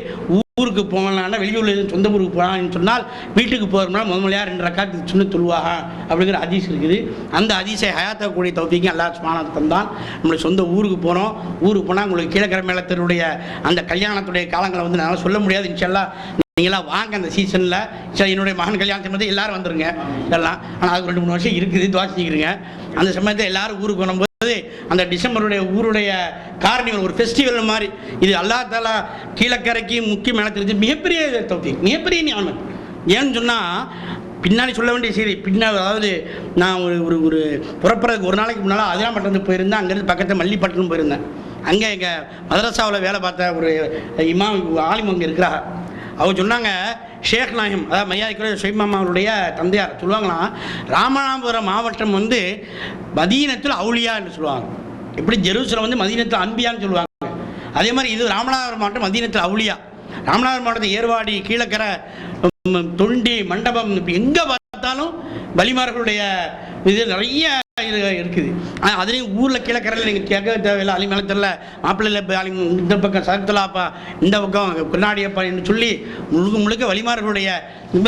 ஊருக்கு போகலான்னா வெளியூரில் சொந்த ஊருக்கு போகலான்னு சொன்னால் வீட்டுக்கு போகிறோம்னா முதல்லையா 2 ரக்காத் சுன்னத் தொழுவாக அப்படிங்கிற ஹதீஸ் இருக்குது. அந்த ஹதீஸை ஹயாத்தக்கூடிய தௌஃபீக்கு அல்லாஹ் சுப்ஹானஹு தந்தான். நம்மளுடைய சொந்த ஊருக்கு போகிறோம், ஊருக்கு போனால் உங்களுக்கு கீழக்கரை மேளத்தினுடைய அந்த கல்யாணத்துடைய காலங்களை வந்து நான் சொல்ல முடியாது. இன்ஷால்லாஹ் நீங்களாம் வாங்க அந்த சீசனில். சரி, என்னுடைய மகன் கல்யாணம் சமயத்தை எல்லோரும் வந்துடுங்க எல்லாம். ஆனால் அது 2-3 வருஷம் இருக்குது, துவா செஞ்சுக்கிறீங்க. அந்த சமயத்தை எல்லோரும் ஊருக்கு வரும்போது அந்த டிசம்பருடைய ஊருடைய கார்னிவல் ஒரு ஃபெஸ்டிவல் மாதிரி இது அல்லாஹ் தஆலா கீழக்கரைக்கு முக்கிய மேளத்திற்கு மிகப்பெரிய தௌஃபீக், மிகப்பெரிய நியாமத். ஏன்னு சொன்னால் பின்னாடி சொல்ல வேண்டிய செய்தி பின்னாடி, அதாவது நான் ஒரு புறப்படுறதுக்கு ஒரு நாளைக்கு முன்னால் அதிராம்பட்டினத்துக்கு போயிருந்தேன். அங்கேருந்து பக்கத்தில் மல்லிப்பட்டினம் போயிருந்தேன். அங்கே எங்கள் மதரசாவில் வேலை பார்த்த ஒரு இமாம் ஆலிம் அங்கே இருக்கிறாங்க. அவர் சொன்னாங்க, ஷேக் நாயம், அதாவது மையாதிக்குரிய ஷெய்மாமா அவருடைய தந்தையார் சொல்லுவாங்களாம், ராமநாதபுரம் மாவட்டம் வந்து மதீனத்துல் அவுலியா என்று சொல்லுவாங்க. எப்படி ஜெருசலம் வந்து மதீனத்துல் அன்பியான்னு சொல்லுவாங்க, அதே மாதிரி இது ராமநாதபுரம் மாவட்டம் மதீனத்துல் அவுலியா. ராமநாதபுரம் மாவட்டத்தில் ஏர்வாடி, கீழக்கரை, தொண்டி, மண்டபம், எங்கே பார்த்தாலும் வலிமார்களுடைய இது நிறைய இருக்குது. அதுலேயும் ஊரில் கீழக்கரையில் நீங்கள் கேட்க தேவையில்லை. அலிமலத்தில் மாப்பிள்ளையில் அலி இந்த பக்கம் சரத்துலாப்பா, இந்த பக்கம் கர்நாடியப்பா என்று சொல்லி முழுக்க வலிமார்களுடைய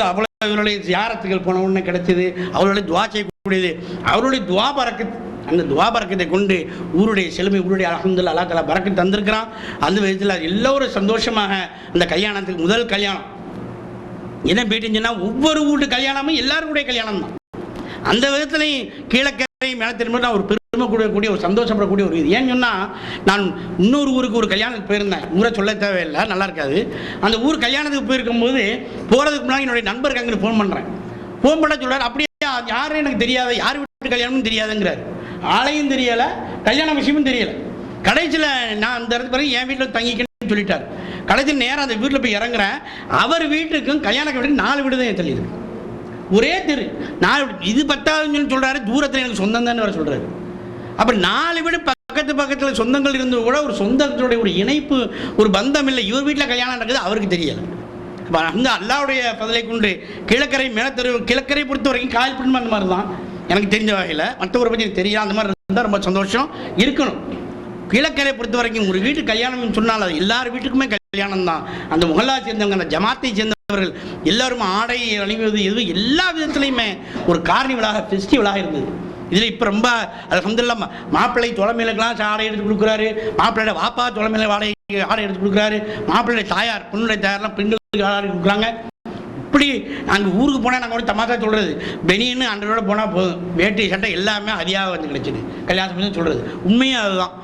அவ்வளோ இவருடைய ஜியாரத்துகள் போன உடனே கிடைச்சிது. அவர்களுடைய துவா செய்யக்கூடியது, அவருடைய துவா பறக்கத், அந்த துவா பறக்கத்தை கொண்டு ஊருடைய செழுமை, ஊருடைய அல்ஹம்துலில்லாஹ் அல்லாஹ் தஆலா பறக்கத் தந்திருக்கிறான். அந்த விதத்தில் எல்லோரும் சந்தோஷமாக அந்த கல்யாணத்துக்கு முதல் கல்யாணம் என்ன போயிட்டுன்னு சொன்னால், ஒவ்வொரு வீட்டு கல்யாணமும் எல்லாருடைய கல்யாணம் தான். அந்த விதத்துலையும் கீழக்கரை மேலத்திற்கு நான் ஒரு பெருமை கூடக்கூடிய ஒரு சந்தோஷப்படக்கூடிய ஒரு இது. ஏன்னு சொன்னால், நான் இன்னொரு ஊருக்கு ஒரு கல்யாணத்துக்கு போயிருந்தேன். ஊரை சொல்ல தேவையில்லை, நல்லா இருக்காது. அந்த ஊர் கல்யாணத்துக்கு போயிருக்கும்போது போகிறதுக்கு முன்னாடி என்னுடைய நண்பருக்கு அங்கே ஃபோன் பண்ணுறேன். ஃபோன் பண்ண சொல்கிறார், அப்படியே யாரும் எனக்கு தெரியாது, யார் வீட்டு கல்யாணமும் தெரியாதுங்கிறார். ஆளையும் தெரியலை, கல்யாண விஷயமும் தெரியலை. கடைசியில் நான் அந்த இடத்துக்கு பிறகு என் வீட்டில் தங்கிக்கணும்னு சொல்லிட்டார். கடைசியில் நேரம் அந்த வீட்டில் போய் இறங்குறேன். அவர் வீட்டுக்கும் கல்யாண வீட்டுக்கு 4 வீடு தான் தள்ளியிருக்கு, ஒரே தெரு 4 வீடு. இது 10ஆவதுன்னு சொல்கிறாரு, தூரத்தில் எனக்கு சொந்தம் தானே வர சொல்கிறாரு. அப்போ 4 வீடு பக்கத்தில் சொந்தங்கள் இருந்து கூட ஒரு சொந்தத்துடைய ஒரு இணைப்பு, ஒரு பந்தம் இல்லை. இவர் வீட்டில் கல்யாணம் நடக்குது, அவருக்கு தெரியலை. அப்போ அந்த அல்லாவுடைய பதிலை கொண்டு கீழக்கரை மேலத்தெரு, கிழக்கரை பொறுத்த வரைக்கும் காயல்பட்டு அந்த மாதிரி தான் எனக்கு தெரிஞ்ச வகையில். மற்றவரை பற்றி தெரியாது, அந்த மாதிரி இருந்தால் ரொம்ப சந்தோஷம் இருக்கணும். கீழக்கரை பொறுத்த வரைக்கும் ஒரு வீட்டு கல்யாணம் சொன்னால் அது எல்லார் வீட்டுக்குமே கல்யாணம் தான். அந்த முகல்லா சேர்ந்தவங்க, அந்த ஜமாத்தை சேர்ந்தவர்கள் எல்லாரும் ஆடை அணிவது எது எல்லா விதத்துலையுமே ஒரு கார்னிவலாக ஃபெஸ்டிவலாக இருந்தது. இதில் இப்போ ரொம்ப அல்ஹம்துலில்லாஹ் மாப்பிள்ளை தலைமையிலுக்கெல்லாம் ஆடை எடுத்து கொடுக்குறாரு, மாப்பிள்ளையோட வாப்பா தலைமையில் ஆடை எடுத்து கொடுக்குறாரு, மாப்பிள்ளை தாயார் பொண்ணுடைய தாயார்லாம் பெண்களுக்கு ஆடை கொடுக்குறாங்க. இப்படி நாங்கள் ஊருக்கு போனால் நாங்கள் ஒரு தமாஷா சொல்கிறது, பெனின்னு அன்றோட போனால் போதும், வேட்டி சட்டை எல்லாமே அதியாக வந்து கிடைச்சிது கல்யாணம் பண்ணி சொல்கிறது. உண்மையும் அதுதான்.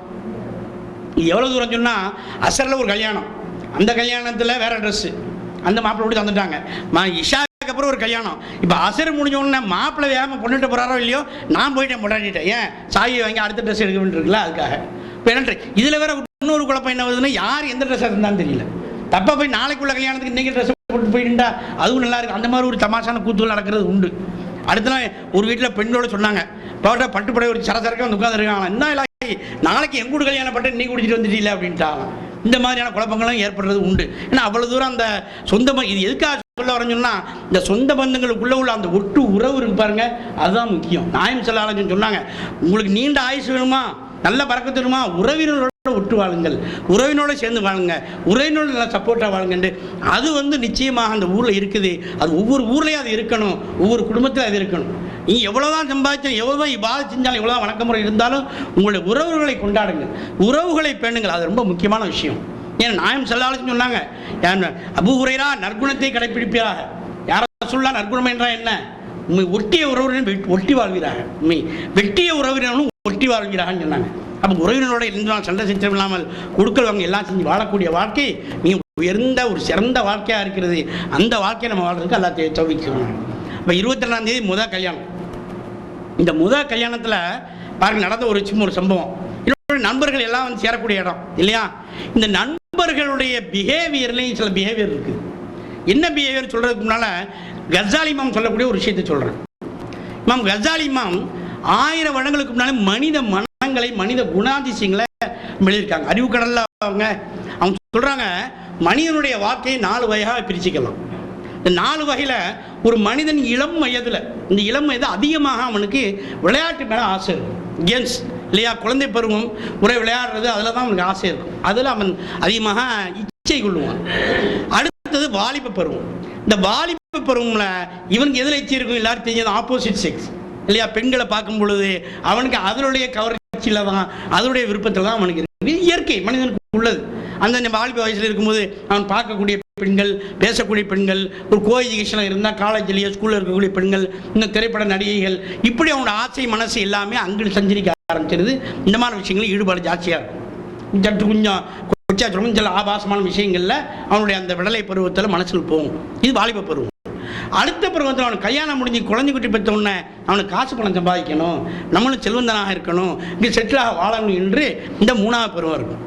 எவ்வளோ தூரம் சொன்னால் அசரில் ஒரு கல்யாணம், அந்த கல்யாணத்தில் வேறு ட்ரெஸ்ஸு அந்த மாப்பிள்ளை கூட தந்துட்டாங்க. இஷாக்கு அப்புறம் ஒரு கல்யாணம், இப்போ அசர் முடிஞ்சோடனே மாப்பிள்ளை வேகமாக பொண்ணுட்டு போகிறாரோ இல்லையோ, நான் போயிட்டேன் பொண்டாட்டிட்டேன், ஏன் சாவி வாங்கி அடுத்த ட்ரெஸ் எடுக்க வேண்டியிருக்குல்ல அதுக்காக. இப்போ என்ன இதில் வேறு இன்னொரு குழப்பம் என்ன வருதுன்னா, யார் எந்த ட்ரெஸ் இருந்தாலும் தெரியல. தப்பாக போய் நாளைக்குள்ள கல்யாணத்துக்கு இன்றைக்கி ட்ரெஸ் போட்டு போயிட்டா அதுவும் நல்லா இருக்குது. அந்த மாதிரி ஒரு தமாஷான கூத்துகள் நடக்கிறது உண்டு. அடுத்த நாள் ஒரு வீட்டில் பெண்களோட சொன்னாங்க, போட்ட பட்டுப்படை ஒரு சரசரக்காக வந்து உட்காந்துருக்காங்க, என்ன நாளைக்கு எங்கூட கல்யாணம் பட்டு நீ குடிச்சிட்டு வந்துட்டீங்களே அப்படின்ட்டாங்க. இந்த மாதிரியான குழப்பங்களும் ஏற்படுறது உண்டு. ஏன்னா அவ்வளோ தூரம் அந்த சொந்த இது எதுக்காக சொல்ல வரேன்னு சொன்னால், இந்த சொந்த பந்தங்களுக்குள்ளே உள்ள அந்த ஒட்டு உறவு இருக்கு பாருங்க, அதுதான் முக்கியம். நாயம் ஸல்லல்லாஹு அலைஹி வஸல்லம் சொன்னாங்க, உங்களுக்கு நீண்ட ஆயுசு வேணுமா, நல்ல பறக்கத்து வேணுமா, உறவினரோட ஒட்டு வாழுங்கள், உறவினோட சேர்ந்து வாழுங்க, உறவினோட நல்லா சப்போர்ட்டாக வாழுங்கண்டு. அது வந்து நிச்சயமாக அந்த ஊரில் இருக்குது. அது ஒவ்வொரு ஊர்லேயும் அது இருக்கணும், ஒவ்வொரு குடும்பத்தில் அது இருக்கணும். நீ எவ்வளோதான் சம்பாதிச்சாலும், எவ்வளோதான் இபாதத் செஞ்சாலும், எவ்வளோதான் வணக்கமுறை இருந்தாலும் உங்களுடைய உறவுகளை கொண்டாடுங்கள், உறவுகளை பேணுங்கள். அது ரொம்ப முக்கியமான விஷயம். ஏன்னா நாயம் ஸல்லல்லாஹு அலைஹி வஸல்லம் சொன்னாங்க, அபூ ஹுரைரா நற்குணத்தை கடைப்பிடிப்பீராக. யாரும் சொல்லலாம் நற்குணம் என்றால் என்ன, உண்மை ஒட்டிய உறவினரும் ஒட்டி வாழ்வீராக, உண்மை வெட்டிய உறவினரும் ஒட்டி வாழ்வீராகன்னு சொன்னாங்க. அப்போ உறவினரோட எந்த சண்டை சச்சரவு இல்லாமல் கொடுக்கல் வாங்க எல்லாம் செஞ்சு வாழக்கூடிய வாழ்க்கை மிக உயர்ந்த ஒரு சிறந்த வாழ்க்கையாக இருக்கிறது. அந்த வாழ்க்கையை நம்ம வாழ்றதுக்கு எல்லாத்தையும் தவிக்கணும். இப்போ 22ஆம் தேதி முதல் கல்யாணம். இந்த முதல் கல்யாணத்தில் பாருங்க நடந்த ஒரு சின்ன ஒரு சம்பவம். என்னோட நண்பர்கள் எல்லாம் வந்து சேரக்கூடிய இடம் இல்லையா. இந்த நண்பர்களுடைய பிஹேவியர்லேயும் சில பிஹேவியர் இருக்குது. என்ன பிஹேவியர் சொல்கிறதுக்கு முன்னால் கஸாலி இமாம் சொல்லக்கூடிய ஒரு விஷயத்தை சொல்கிறேன். இமாம் கஸாலி இமாம் 1000 வருடங்களுக்கு முன்னாலே மனித மனங்களை, மனித குணாதிசயங்களை எழுதியிருக்காங்க. அறிவு கடலில் அவங்க சொல்கிறாங்க, மனிதனுடைய வாழ்க்கையை 4 வகையாக பிரிச்சுக்கலாம். இந்த 4 வகையில் ஒரு மனிதன் இளம் வயதில், இந்த இளம் வயது அதிகமாக அவனுக்கு விளையாட்டு மேலே ஆசை இருக்கும், கேம்ஸ் இல்லையா, குழந்தை பருவம் ஒரே விளையாடுறது, அதில் தான் அவனுக்கு ஆசை இருக்கும், அதில் அவன் அதிகமாக இச்சை கொள்ளுவான். அடுத்தது வாலிப பருவம். இந்த வாலிப பருவம்ல இவனுக்கு எதில் இச்சை இருக்கும், எல்லாரும் தெரிஞ்சது ஆப்போசிட் செக்ஸ் இல்லையா. பெண்களை பார்க்கும் பொழுது அவனுக்கு அதனுடைய கவர்ச்சியில் தான், அதனுடைய விருப்பத்தில் தான் அவனுக்கு இருக்கு. இயற்கை மனிதனுக்கு உள்ளது. அந்த வாலிப வயசில் இருக்கும்போது அவன் பார்க்கக்கூடிய பெண்கள், பேசக்கூடிய பெண்கள், ஒரு கோ எஜுகேஷனில் இருந்தால் காலேஜ்லேயோ ஸ்கூலில் இருக்கக்கூடிய பெண்கள், இந்த திரைப்பட நடிகைகள், இப்படி அவனோட ஆசை மனசு எல்லாமே அங்கே சஞ்சரிக்க ஆரம்பிச்சிருது. இந்த மாதிரி விஷயங்களில் ஈடுபாடு ஜாஸ்தியாக இருக்கும். சற்று கொஞ்சம் கொச்சா சொல்லும் சில ஆபாசமான விஷயங்களில் அவனுடைய அந்த விடலை பருவத்தில் மனசில் போகும். இது வாலிப பருவம். அடுத்த பருவத்தில் அவனுக்கு கல்யாணம் முடிஞ்சு குழந்தை குட்டி பெற்ற உடனே அவனுக்கு காசு பணம் சம்பாதிக்கணும், நம்மளும் செல்வந்தனாக இருக்கணும், இங்கே செட்டிலாக வாழணும் என்று இந்த 3ஆவது பருவம் இருக்கும்.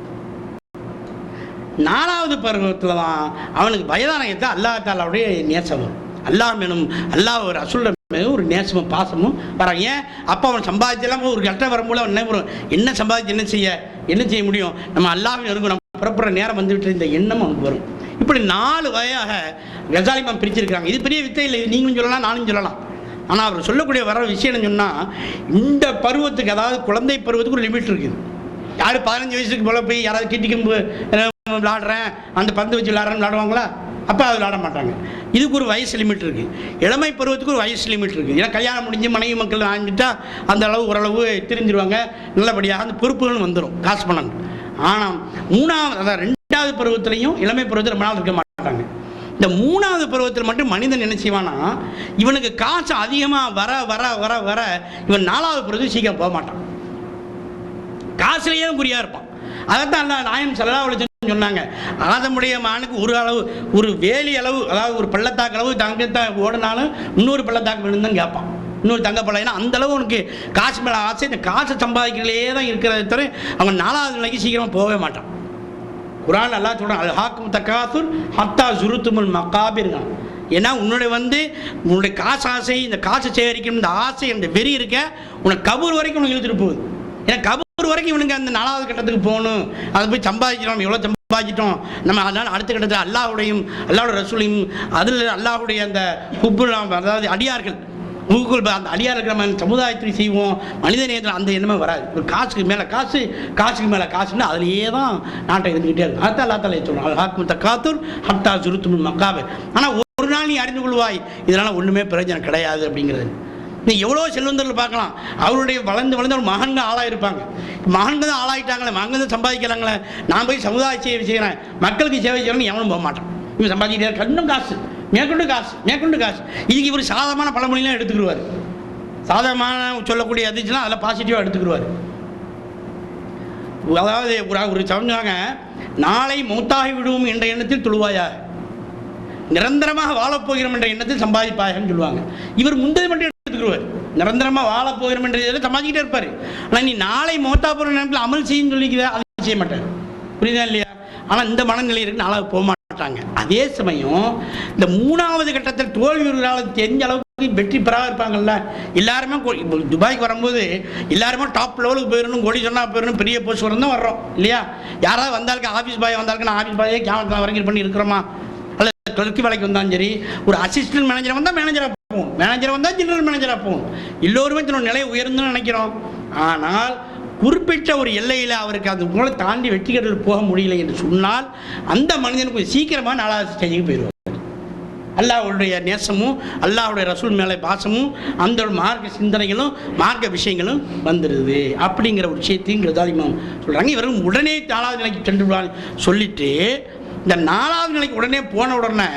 4ஆவது பருவத்தில் தான் அவனுக்கு வயதானத்தை அல்லாஹ் தஆலாவுடைய நேசம், அல்லாஹ் மேலும் அல்லாஹ் ஒரு ரசூல் மேலும் ஒரு நேசமும் பாசமும் வராங்க. ஏன் அப்போ அவன் சம்பாதிச்செல்லாம் ஒரு கஷ்டம் வரும்போது அவன் என்ன வரும், என்ன சம்பாதிச்சு என்ன செய்ய முடியும், நம்ம அல்லாஹ்வின் இருக்கும், நம்ம புறப்புற நேரம் வந்துவிட்டு இந்த எண்ணம் அவனுக்கு வரும். இப்படி 4 வகையாக கஸாலி இமாம் பிரிச்சிருக்கிறாங்க. இது பெரிய வித்தை இல்லை, நீங்களும் சொல்லலாம் நானும் சொல்லலாம். ஆனால் அவர் சொல்லக்கூடிய வர விஷயம் என்ன சொன்னால், இந்த பருவத்துக்கு, அதாவது குழந்தை பருவத்துக்கு ஒரு லிமிட் இருக்குது. யார் 15 வயசுக்கு போல போய் யாராவது கிட்டிக்கம்பு விளாடுறேன், அந்த பந்து வச்சு விளாட்றேன்னு விளாடுவாங்களா? அப்போ அது விளாட மாட்டாங்க. இதுக்கு ஒரு வயசு லிமிட் இருக்குது. இளமை பருவத்துக்கு ஒரு வயசு லிமிட் இருக்குது. ஏன்னா கல்யாணம் முடிஞ்சு மனைவி மக்கள் வாங்கிட்டா அந்த அளவு ஓரளவு தெரிஞ்சிருவாங்க, நல்லபடியாக அந்த பொறுப்புகள் வந்துடும், காசு பணம். ஆனால் 3ஆவது, அதாவது 2ஆவது பருவத்திலையும் இளமை பருவத்தில் ரொம்ப நாள் இருக்க மாட்டாங்க. இந்த 3ஆவது பருவத்தில் மட்டும் மனிதன் என்ன செய்வானா, இவனுக்கு காசு அதிகமாக வர வர வர வர இவன் 4ஆவது பருவத்துக்கு சீக்கிரம் போக மாட்டான், காசுலேயே குறியாக இருப்பான். அதைத்தான் நாயம் ஸல்லல்லாஹு அலைஹி வஸல்லம் சொன்னாங்க, ஆதமுடைய மகனுக்கு ஒரு அளவு, ஒரு வேலி அளவு, அதாவது ஒரு பள்ளத்தாக்கு அளவு தங்கத்தை ஓடினாலும் இன்னொரு பள்ளத்தாக்கு வேணும் தான் கேட்பான், இன்னொரு தங்க பள்ளம். ஏன்னா அந்தளவு உனக்கு காசு மேலே ஆசை, இந்த காசை சம்பாதிக்கிறதுலே தான் இருக்கிறத தவிர அவன் 4ஆவது நிலைக்கு சீக்கிரமாக போகவே மாட்டான். குர்ஆன் அல்லாஹ் சொல்கிறான், அல் ஹாக்கும் தகாசுர் ஹத்தா ஜுருத்துமுல் மகாபிர். ஏன்னா உன்னுடைய காசு ஆசை, இந்த காசு சேகரிக்கணும், இந்த ஆசை, அந்த வெறி இருக்க உனக்கு கபூர் வரைக்கும் உனக்கு இழுத்துட்டு போகுது. ஏன்னா கபூர் வரைக்கும் இவனுக்கு அந்த 4ஆவது கட்டத்துக்கு போகணும், அதை போய் சம்பாதிக்கிறோம், எவ்வளோ சம்பாதிச்சிட்டோம் நம்ம, அதனால் அடுத்த கட்டத்தில் அல்லாஹ்வுடைய ரசூலையும் அதில் அல்லாஹ்வுடைய அந்த ஹுப்புல், அதாவது அடியார்கள் முகக்குள் அந்த அடியார் இருக்கிற மாதிரி சமுதாயத்தில் செய்வோம், மனித நேரத்தில் அந்த எண்ணமே வராது. ஒரு காசுக்கு மேலே காசு, காசுக்கு மேலே காசுன்னு அதிலேயே தான் நாட்டை இருந்துக்கிட்டே இருக்கும். அதான் அல்லா தஆலா சொல்லுவாங்க, ஹாக்கும் தக்காத்துர் ஹத்தா ஜுருத்துமுல் மக்காபர். ஆனால் ஒரு நாள் நீ அறிந்து கொள்வாய் இதனால் ஒன்றுமே பிரயோஜனம் கிடையாது அப்படிங்கிறது. நீ எவ்வளோ செல்வந்தர்கள் பார்க்கலாம், அவருடைய வளர்ந்து வளர்ந்து ஒரு மகன்கள் ஆளாயிருப்பாங்க. மகன்கள் தான் ஆளாயிட்டாங்களே, மகன்கள் தான் சம்பாதிக்கிறாங்களே, நான் போய் சமுதாய சேவை செய்கிறேன், மக்களுக்கு சேவை செய்யணும்னு எவனும் போக மாட்டான். இவன் சம்பாதிக்கிட்டே இன்னும் காசு, மேற்கொண்டு காசு, மேற்கொண்டு காசு. இதுக்கு இவர் சாதகமான பழமொழிலாம் எடுத்துக்கிடுவார். சாதகமான சொல்லக்கூடிய அதிர்ச்சிலாம் அதில் பாசிட்டிவாக எடுத்துக்கிடுவார். அதாவது ஒரு சொன்னாங்க, நாளை மௌத்தாகி விடுவோம் என்ற எண்ணத்தில் தொழுவாயாக, நிரந்தரமாக வாழப்போகிறோம் என்ற எண்ணத்தில் சம்பாதிப்பாயன்னு சொல்லுவாங்க. இவர் முந்தது மட்டும் எடுத்துக்கிடுவார். நிரந்தரமாக வாழப்போகிறோம் என்ற இதில் சம்பாதிக்கிட்டே இருப்பார். ஆனால் நீ நாளை மௌத்தா போகிற நேரத்தில் அமல் செய்யும் சொல்லிக்கிறத அதை செய்ய மாட்டார். புரியுதா இல்லையா? ஆனால் இந்த மனநிலை இருக்கு, நாளாக போக மாட்டாங்க. அதே சமயம் இந்த மூணாவது கட்டத்தில் தோல்வியாளர் தெரிஞ்ச அளவுக்கு வெற்றி பெறாக இருப்பாங்கல்ல, எல்லாருமே துபாய்க்கு வரும்போது எல்லாருமே டாப் லெவலுக்கு போயிடணும், கோடி சொன்னா போயிடணும், பெரிய போஸ்ட் வரணும் தான் வர்றோம் இல்லையா? யாராவது வந்தாலுக்கு ஆஃபீஸ் பாய் வந்தாலுக்கு நான் ஆஃபீஸ் பாயே கேமரா வரைக்கும் பண்ணி இருக்கிறோமா, அல்ல கிளர்க்கு வேலைக்கு வந்தாலும் சரி, ஒரு அசிஸ்டன்ட் மேனேஜர் வந்தால் மேனேஜராக போகும், மேனேஜர் வந்தால் ஜெனரல் மேனேஜராக போகும். எல்லோருமே தன்னோட நிலை உயர்ந்துன்னு நினைக்கிறோம். ஆனால் குறிப்பிட்ட ஒரு எல்லையில் அவருக்கு அது உங்களை தாண்டி வெற்றிகரத்தில் போக முடியல என்று சொன்னால் அந்த மனிதனுக்கு சீக்கிரமாக 4வது ஸ்டேஜுக்கு போயிடுவார். அல்லாஹ்வுடைய நேசமும் அல்லாஹ்வுடைய ரசூல் மேலே பாசமும் அந்த மார்க்க சிந்தனைகளும் மார்க்க விஷயங்களும் வந்துடுது அப்படிங்கிற ஒரு விஷயத்தையும் கதாலிமாம் சொல்கிறாங்க. இவர்கள் உடனே 4வது நிலைக்கு சென்று சொல்லிட்டு இந்த 4வது நிலைக்கு உடனே போன உடனே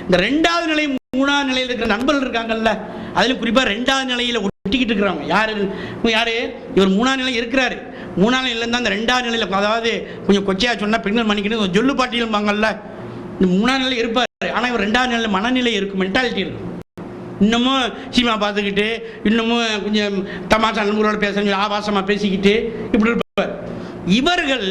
இந்த 2வது நிலை 3வது நிலையில் இருக்கிற நண்பர்கள் இருக்காங்கல்ல, அதில் குறிப்பாக 2வது நிலையில் ஒட்டிக்கிட்டு இருக்கிறாங்க. யார் இவர் 3வது நிலை இருக்கிறாரு. 3வது நிலையில் தான் அந்த 2வது நிலையில், அதாவது கொஞ்சம் கொச்சையாக சொன்னால் பெண்கள் மன்னிக்கணும், ஜொல்லு பாட்டியிருப்பாங்கல்ல, இந்த 3வது நிலையில் இருப்பார். ஆனால் இவர் 2வது நிலையில் மனநிலை இருக்கும், மென்டாலிட்டி இருக்கும். இன்னமும் சினிமா பார்த்துக்கிட்டு, இன்னமும் கொஞ்சம் தமாஷா நண்பர்களோட பேச ஆபாசமாக பேசிக்கிட்டு இப்படி இருப்பார். இவர்கள்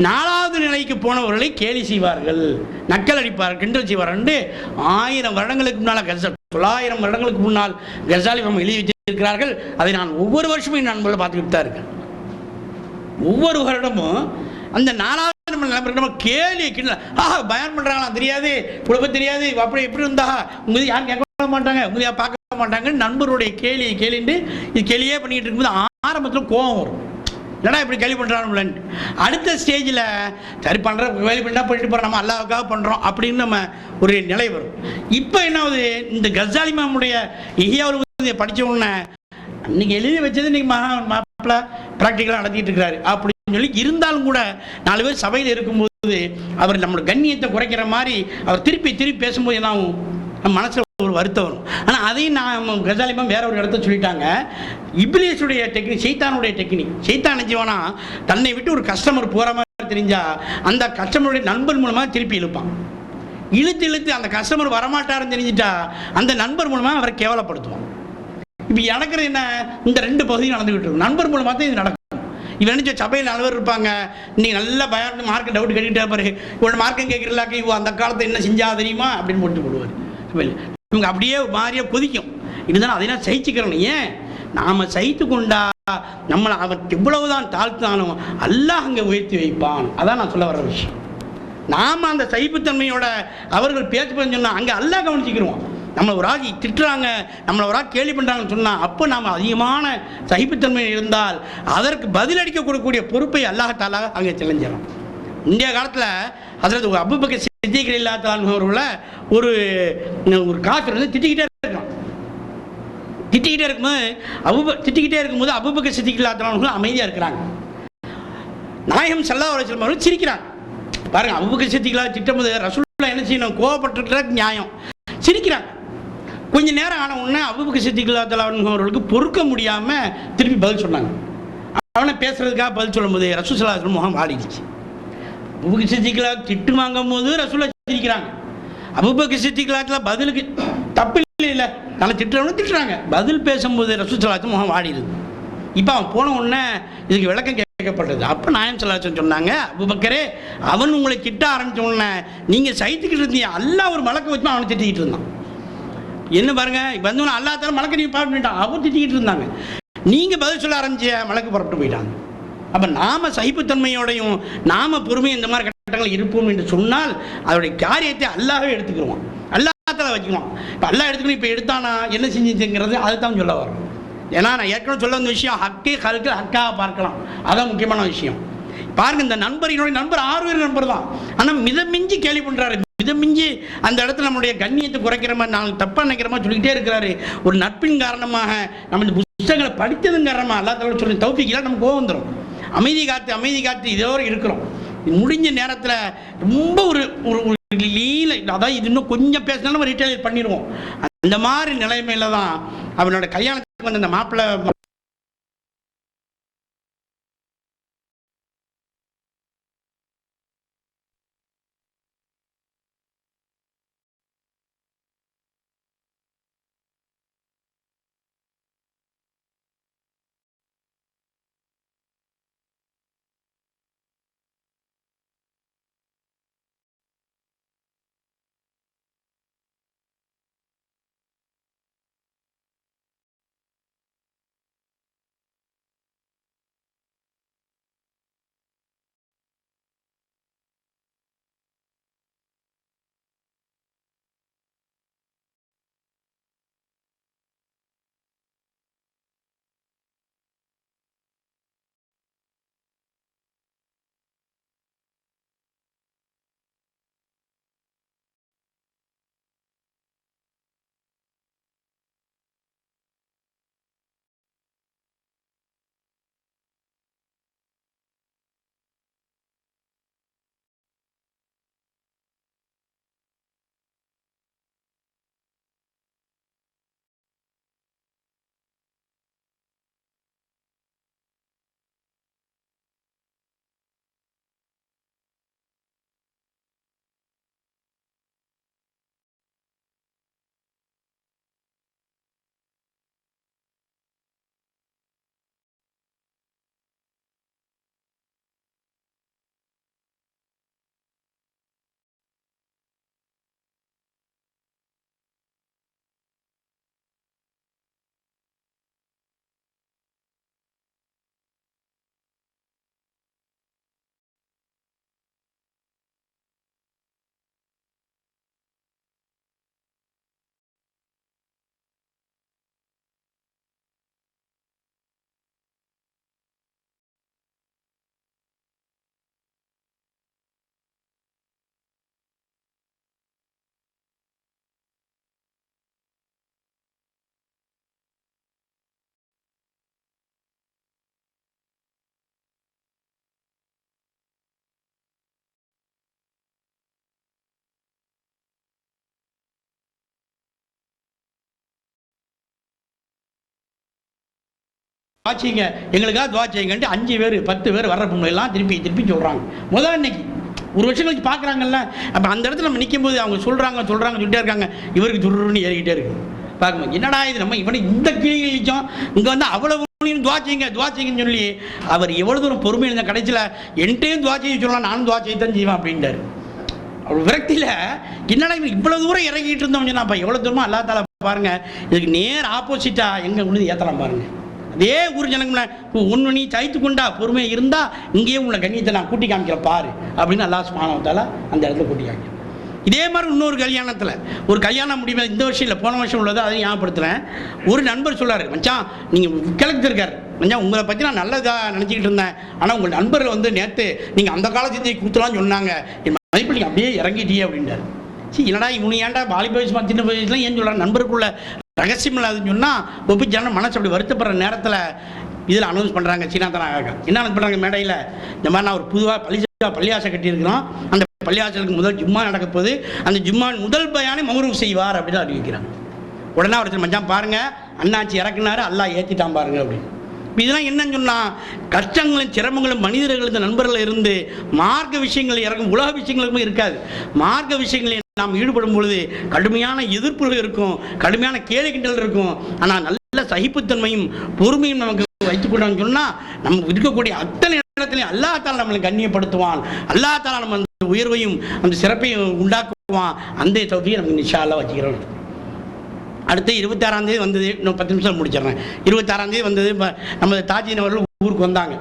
4வது நிலைக்கு போனவர்களை கேலி செய்வார்கள், நக்கல் அடிப்பார்கள், கிண்டல் செய்வார்கள். 1000 வருடங்களுக்கு முன்னால் 900 வருடங்களுக்கு முன்னால் கசாலி எழுதி வச்சிருக்கிறார்கள். அதை நான் ஒவ்வொரு வருஷமும் என் நண்பர்களை பார்த்துக்கிட்டு தான் இருக்கேன். ஒவ்வொரு வருடமும் அந்த 4வது நண்பர்கள் கேலி கிண்டல், பயன் பண்ணுறாங்களா தெரியாது, குழப்பம் தெரியாது, அப்படி எப்படி இருந்தா உங்களுக்கு யாரும் கேட்க மாட்டாங்க, உங்களுக்கு யாரும் பார்க்க மாட்டாங்க, நண்பருடைய கேலின்னு இது கேலியே பண்ணிக்கிட்டு இருக்கும்போது ஆரம்பத்தில் கோபம் வரும். என்னடா இப்படி கேள்வி பண்ணுறானுங்களே. அடுத்த ஸ்டேஜில் சரி பண்ணுற வேலை பண்ணால் பண்ணிட்டு போகிறோம், நம்ம அல்லாவுக்காக பண்ணுறோம் அப்படின்னு நம்ம ஒரு நிலை வரும். இப்போ என்ன ஆகுது, இந்த கசாலி மாமுடைய இஹ்யாவுல் படித்த உடனே அன்றைக்கி எழுதி வச்சது இன்றைக்கி மாப்பிள்ள ப்ராக்டிக்கலாக நடத்திட்டு இருக்கிறாரு அப்படின்னு சொல்லி இருந்தாலும் கூட 4 பேர் சபையில் இருக்கும்போது அவர் நம்மளோட கண்ணியத்தை குறைக்கிற மாதிரி அவர் திருப்பி பேசும்போது என்ன ஆகும், நம்ம மனசில் ஒரு வருத்தம் வரும். ஆனால் அதையும் நான் கசாலிமாம் வேற ஒரு இடத்த சொல்லிட்டாங்க. இப்லீஸுடைய டெக்னிக், சைத்தானுடைய டெக்னிக். சைத்தான் ஜீவனா தன்னை விட்டு ஒரு கஸ்டமர் போகிற மாதிரி தெரிஞ்சா அந்த கஸ்டமருடைய நண்பர் மூலமாக திருப்பி இழுப்பான். இழுத்து அந்த கஸ்டமர் வரமாட்டாருன்னு தெரிஞ்சிட்டா அந்த நண்பர் மூலமாக அவரை கேவலப்படுத்துவான். இப்போ நடக்கிறது என்ன, இந்த 2 பகுதியும் நடந்துகிட்டு இருக்கும். நண்பர் மூலமாக தான் இது நடக்கும். இவன் நினைச்ச சபையில் 4 பேர் இருப்பாங்க, இன்னைக்கு நல்லா பயந்து மார்க்கெட் டவுட் கேட்டுக்கிட்டே பாரு, இவனோட மார்க்கம் கேட்குறலாக்க இவ அந்த காலத்தை என்ன செஞ்சா தெரியுமா அப்படின்னு போட்டு போடுவார். இவங்க அப்படியே மாறிய கொதிக்கும். இதுதான் அதையெல்லாம் சகிச்சுக்கிறோம். ஏன் நாம் சகித்து கொண்டா நம்மளை அவன் எவ்வளவுதான் தாழ்த்தாலும் அல்லாஹ் அங்கே உயர்த்தி வைப்பான். அதான் நான் சொல்ல வர்ற விஷயம். நாம் அந்த சகிப்புத்தன்மையோட அவர்கள் பேசப்போன்னு சொன்னால் அங்கே அல்லாஹ் கவனிச்சுக்கிடுவோம். நம்மளை ஒரு ஆள் திட்டுறாங்க, நம்மளை ஒரு ஆள் கேள்வி பண்ணுறாங்கன்னு சொன்னால் அப்போ நாம் அதிகமான சகிப்புத்தன்மை இருந்தால் அதற்கு பதிலளிக்க கொடுக்கக்கூடிய பொறுப்பை அல்லாஹ் தஆலா அங்கே செலஞ்சிடும். இந்திய காலத்தில் அதில் ஒரு அபூபக்கர் சித்திக் ரலியல்லாஹு அன்ஹு அவர்களை ஒரு காஃபிர் வந்து திட்டிக்கிட்டே இருக்கும்போது அபூபக்கர் சித்திக் ரலியல்லாஹு அன்ஹு அமைதியாக இருக்கிறாங்க. நாயகம் ஸல்லல்லாஹு அலைஹி வஸல்லம் அவர்கள் சிரிக்கிறாங்க. பாருங்க, அபூபக்கர் சித்திக் திட்டும்போது ரசூலுல்லாஹ் என்ன செய்யணும், கோவப்பட்டிருக்கிற நியாயம், சிரிக்கிறாங்க. கொஞ்சம் நேரம் ஆன உடனே அபூபக்கர் சித்திக் ரலியல்லாஹு அன்ஹு அவர்களுக்கு பொறுக்க முடியாமல் திருப்பி பதில் சொன்னாங்க. அவனை பேசுறதுக்காக பதில் சொல்லும் போது ரசூல் ஸல்லல்லாஹு அலைஹி வஸல்லம் முகம் வாடிடுச்சு. அபூபக்கர் சித்திக் திட்டு வாங்கும் போது ரசூலுல்லாஹ் சிரிக்கிறாங்க. அபூபக்கர் சித்திக் பதிலுக்கு தப்பு இல்லை, நல்லா திட்டுறாங்க. பதில் பேசும்போது ரசூல் ஸல்லல்லாஹு அலைஹி வஸல்லம் முகம் வாடிடுது. இப்போ அவன் போன உடனே இதுக்கு விளக்கம் கேட்கப்பட்டது. அப்போ நாயகம் ஸல்லல்லாஹு அலைஹி வஸல்லம் சொன்னாங்க, அபூபக்கரே அவன் உங்களை திட்ட ஆரம்பித்த உடனே நீங்கள் சைத்துக்கிட்டு இருந்தீங்க, அல்லாஹ் ஒரு மலக்க வச்சு அவனை திட்டிக்கிட்டு இருந்தான். என்ன பாருங்க, வந்தவன அல்லாஹ் தஆலா மலக்க நீங்கள் பண்ணிட்டான், அவர் திட்டிக்கிட்டு இருந்தாங்க. நீங்கள் பதில் சொல்ல ஆரம்பிச்ச மலக்கு புறப்பட்டு போயிட்டாங்க. அப்போ நாம சகிப்புத்தன்மையோடையும் நாம பொறுமையும் இந்த மாதிரி கட்டங்கள் இருப்போம் என்று சொன்னால் அதோடைய காரியத்தை அல்லாஹ்வே எடுத்துக்கிடுவோம். அல்லாஹ் அதை வச்சுக்கலாம். இப்போ எல்லாம் எடுத்துக்கணும், இப்போ எடுத்தானா என்ன செஞ்சுங்கிறது அதை தான் சொல்ல வரும். ஏன்னா நான் ஏற்கனவே சொல்ல வந்த விஷயம் ஹக்கே ஹல்கு ஹக்காக பார்க்கலாம், அதான் முக்கியமான விஷயம். பாருங்க, இந்த நண்பர் என்னுடைய நண்பர் 6 பேர் நண்பர் தான், ஆனால் மிதமிஞ்சி கேள்வி பண்ணுறாரு, மிதமிஞ்சி அந்த இடத்துல நம்மளுடைய கண்ணியத்தை குறைக்கிற மாதிரி, நான் தப்பாக நினைக்கிற மாதிரி சொல்லிக்கிட்டே இருக்கிறாரு. ஒரு நட்பின் காரணமாக நம்ம இந்த புத்தகங்களை படித்ததும் காரணமாக அல்லா தஆலா சொல்லி தௌஃபீக் நமக்கு கோவம் வந்துடும். அமைதி காத்து இதோடு இருக்கிறோம். முடிஞ்ச நேரத்தில் ரொம்ப ஒரு லீல, அதான் இது இன்னும் கொஞ்சம் பேசினாலும் நம்ம ரீட்டைல் பண்ணிடுவோம். அந்த மாதிரி நிலைமையில தான் அவனோட கல்யாணத்துக்கு வந்து அந்த மாப்பிள்ளை துவா எங்களுக்காக துவா செய்யுங்கன்ட்டு 5 பேர் 10 பேர் வர்ற பொண்ணுலாம் திருப்பி சொல்கிறாங்க. முதல் அன்னைக்கு ஒரு வருஷம் கழிச்சு பார்க்குறாங்கல்ல, அப்போ அந்த இடத்துல நம்ம நிற்கும் போது அவங்க சொல்கிறாங்க சொல்லிட்டே இருக்காங்க, இவருக்கு துருன்னு ஏறிக்கிட்டே இருக்கு. பார்க்கும்போது என்னடா இது, நம்ம இவனை இந்த கீழே நிற்கும், இங்கே வந்து அவ்வளவு துவா செய்யுங்கன்னு சொல்லி அவர் எவ்வளோ தூரம் பொறுமை இருந்தால் கடைசியில் என்கிட்டையும் துவா செய்ய சொல்லலாம், நானும் துவா செய்யத்தான் செய்வேன் அப்படின்ட்டார். அவர் விரக்தியில் என்னடா இவன் இவ்வளோ தூரம் இறங்கிட்டு இருந்தோம் சொன்னா, அப்போ எவ்வளோ தூரமாக அல்லா தஆலா பாருங்க, இதுக்கு நேர் ஆப்போசிட்டாக எங்கே கொண்டு ஏற்றலாம் பாருங்க. அதே ஊர் ஜனங்களை ஒன்று நீ தைத்து கொண்டா பொறுமையாக இருந்தால் இங்கேயே உங்களை கண்ணியத்தை நான் கூட்டி காமிக்கிறேன் பாரு அப்படின்னு அல்லாஹ் சுப்ஹானஹு வ தஆலா அந்த இடத்துல கூட்டி காமிக்கிறேன். இதே மாதிரி இன்னொரு கல்யாணத்தில் ஒரு கல்யாணம் முடிவு இந்த வருஷம் இல்லை போன வருஷம் உள்ளது, அதை ஞாபகப்படுத்துகிறேன். ஒரு நண்பர் சொல்கிறார், மச்சான் நீங்கள் கிளச்சிருக்காரு மச்சான், உங்களை பற்றி நான் நல்லதாக நினச்சிக்கிட்டு இருந்தேன், ஆனால் உங்கள் நண்பர்கள் வந்து நேற்று நீங்கள் அந்த காலத்தை கூத்தலான்னு சொன்னாங்க, என் மதிப்பு நீங்கள் அப்படியே இறங்கிட்டியே அப்படின்றார். சரி என்னடா இவனு ஏன்டா வாலிப வயசு சின்ன வயசுலாம் ஏன் சொல்கிறாங்க, நண்பருக்குள்ள ரகசியம் இல்லாதுன்னு சொன்னால் ஒப்பி ஜனம் மனசு அப்படி வருத்தப்படுற நேரத்தில் இதில் அனௌன்ஸ் பண்ணுறாங்க. சீனாத்தனாக என்ன அனௌன்ஸ் பண்ணுறாங்க மேடையில், இந்த மாதிரி நான் ஒரு புதுவாக பள்ளியாசை கட்டியிருக்கிறோம், அந்த பள்ளியாசலுக்கு முதல் ஜும்மா நடக்க போது, அந்த ஜும்மாவின் முதல் பயானை மௌரூஃப் செய்வார் அப்படின்னு அறிவிக்கிறாங்க. உடனே ஒருத்தர் மச்சான் பாருங்கள் அண்ணாச்சி இறக்குனாரு, அல்லாஹ் ஏற்றிட்டான் பாருங்க அப்படின்னு. இப்போ இதெல்லாம் என்னன்னு சொன்னால் கஷ்டங்களும் சிரமங்களும் மனிதர்கள் நண்பர்கள் இருந்து மார்க்க விஷயங்கள் இறக்கும், உலக விஷயங்களுக்கும் இருக்காது. மார்க்க விஷயங்களில் நாம் ஈடுபடும் பொழுது கடுமையான எதிர்ப்புகள் இருக்கும், கடுமையான கேலி கிண்டல் இருக்கும். ஆனால் நல்ல சகிப்புத்தன்மையும் பொறுமையும் நமக்கு வைத்துக்கொண்டோம்னு சொன்னால் நம்ம இருக்கக்கூடிய அத்தனை இடத்துலையும் அல்லாஹ் தஆலா நம்மளை கண்ணியப்படுத்துவான், அல்லாஹ் தஆலா நம்ம அந்த உயர்வையும் அந்த சிறப்பையும் உண்டாக்குவான். அந்த தௌஃபீகை நமக்கு இன்ஷா அல்லாஹ் வச்சுக்கிறோம். அடுத்து 26ஆம் தேதி வந்தது, இன்னும் 10 நிமிஷம் முடிச்சிடுறேன். 26ஆம் தேதி வந்தது, நம்ம தாஜீன் அவர்கள் ஊருக்கு வந்தாங்க.